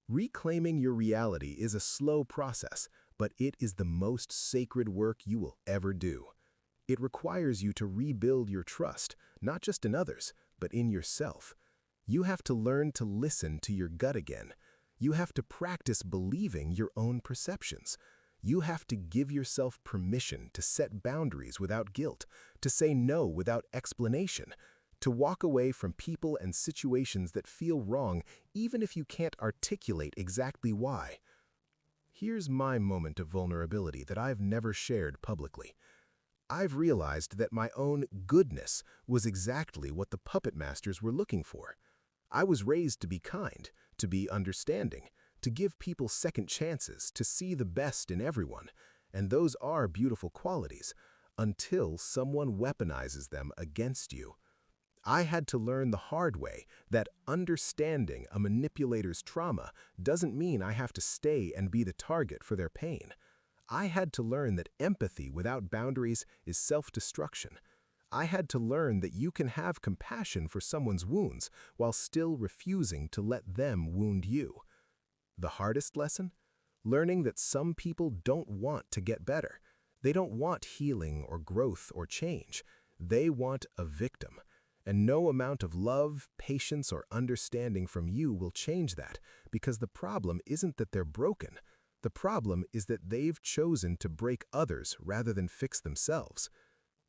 Reclaiming your reality is a slow process, but it is the most sacred work you will ever do. It requires you to rebuild your trust, not just in others, but in yourself. You have to learn to listen to your gut again. You have to practice believing your own perceptions. You have to give yourself permission to set boundaries without guilt, to say no without explanation, to walk away from people and situations that feel wrong even if you can't articulate exactly why. Here's my moment of vulnerability that I've never shared publicly. I've realized that my own goodness was exactly what the puppet masters were looking for. I was raised to be kind, to be understanding, to give people second chances, to see the best in everyone, and those are beautiful qualities, until someone weaponizes them against you. I had to learn the hard way that understanding a manipulator's trauma doesn't mean I have to stay and be the target for their pain. I had to learn that empathy without boundaries is self-destruction. I had to learn that you can have compassion for someone's wounds while still refusing to let them wound you. The hardest lesson? Learning that some people don't want to get better. They don't want healing or growth or change. They want a victim. And no amount of love, patience, or understanding from you will change that, because the problem isn't that they're broken. The problem is that they've chosen to break others rather than fix themselves.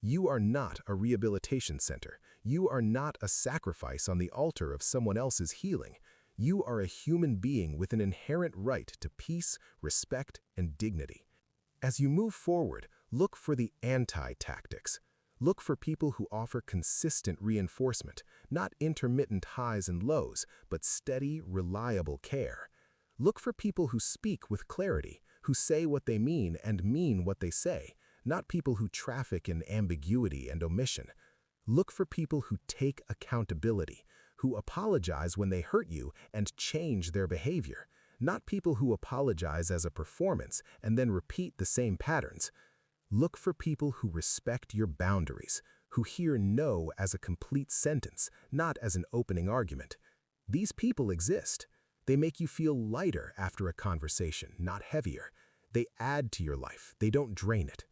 You are not a rehabilitation center. You are not a sacrifice on the altar of someone else's healing. You are a human being with an inherent right to peace, respect, and dignity. As you move forward, look for the anti-tactics. Look for people who offer consistent reinforcement, not intermittent highs and lows, but steady, reliable care. Look for people who speak with clarity, who say what they mean and mean what they say, not people who traffic in ambiguity and omission. Look for people who take accountability, who apologize when they hurt you and change their behavior, not people who apologize as a performance and then repeat the same patterns. Look for people who respect your boundaries, who hear no as a complete sentence, not as an opening argument. These people exist. They make you feel lighter after a conversation, not heavier. They add to your life. They don't drain it.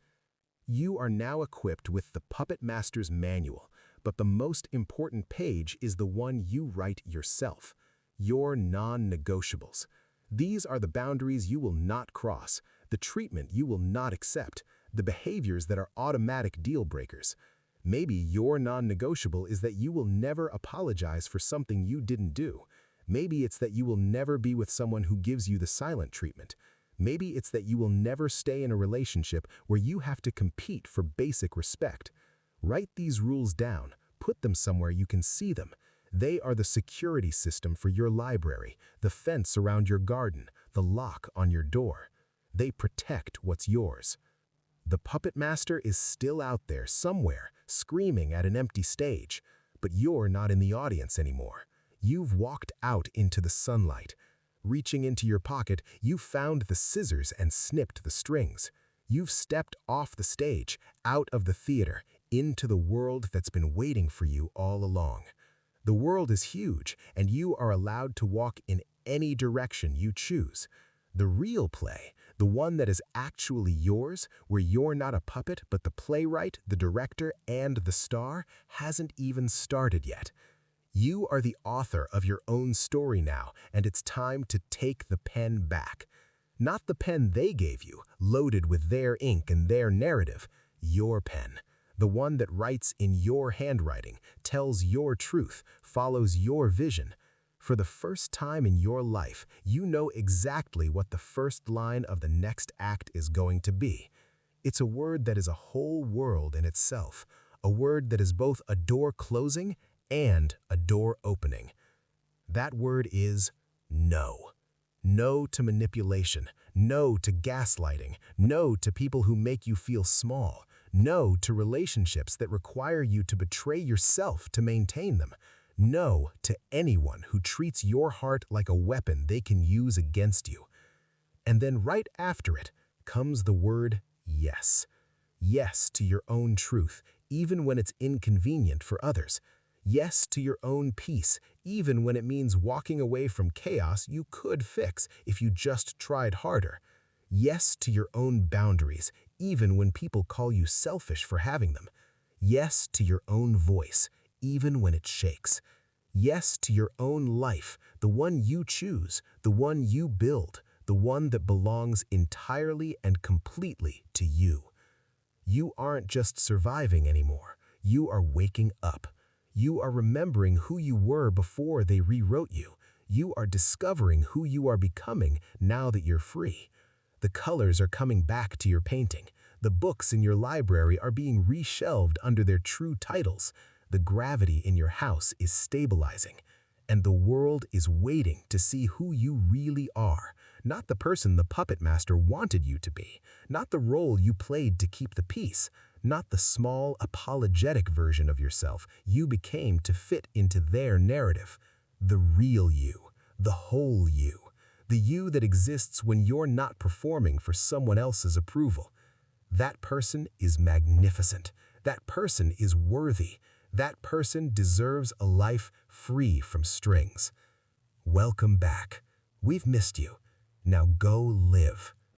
You are now equipped with the Puppet Master's Manual, but the most important page is the one you write yourself, your non-negotiables. These are the boundaries you will not cross, the treatment you will not accept, the behaviors that are automatic deal breakers. Maybe your non-negotiable is that you will never apologize for something you didn't do. Maybe it's that you will never be with someone who gives you the silent treatment. Maybe it's that you will never stay in a relationship where you have to compete for basic respect. Write these rules down, put them somewhere you can see them. They are the security system for your library, the fence around your garden, the lock on your door. They protect what's yours. The Puppet Master is still out there somewhere, screaming at an empty stage, but you're not in the audience anymore. You've walked out into the sunlight. Reaching into your pocket, you found the scissors and snipped the strings. You've stepped off the stage, out of the theater, into the world that's been waiting for you all along. The world is huge, and you are allowed to walk in any direction you choose. The real play, the one that is actually yours, where you're not a puppet but the playwright, the director, and the star, hasn't even started yet. You are the author of your own story now, and it's time to take the pen back. Not the pen they gave you, loaded with their ink and their narrative. Your pen. The one that writes in your handwriting, tells your truth, follows your vision. For the first time in your life, you know exactly what the first line of the next act is going to be. It's a word that is a whole world in itself, a word that is both a door closing and a door opening. That word is no. No to manipulation. No to gaslighting. No to people who make you feel small. No to relationships that require you to betray yourself to maintain them. No to anyone who treats your heart like a weapon they can use against you. And then right after it comes the word yes. Yes to your own truth, even when it's inconvenient for others. Yes to your own peace, even when it means walking away from chaos you could fix if you just tried harder. Yes to your own boundaries, even when people call you selfish for having them. Yes to your own voice, even when it shakes. Yes to your own life, the one you choose, the one you build, the one that belongs entirely and completely to you. You aren't just surviving anymore. You are waking up. You are remembering who you were before they rewrote you. You are discovering who you are becoming now that you're free. The colors are coming back to your painting. The books in your library are being reshelved under their true titles. The gravity in your house is stabilizing. And the world is waiting to see who you really are. Not the person the puppet master wanted you to be. Not the role you played to keep the peace. Not the small, apologetic version of yourself you became to fit into their narrative. The real you. The whole you. The you that exists when you're not performing for someone else's approval. That person is magnificent. That person is worthy. That person deserves a life free from strings. Welcome back. We've missed you. Now go live.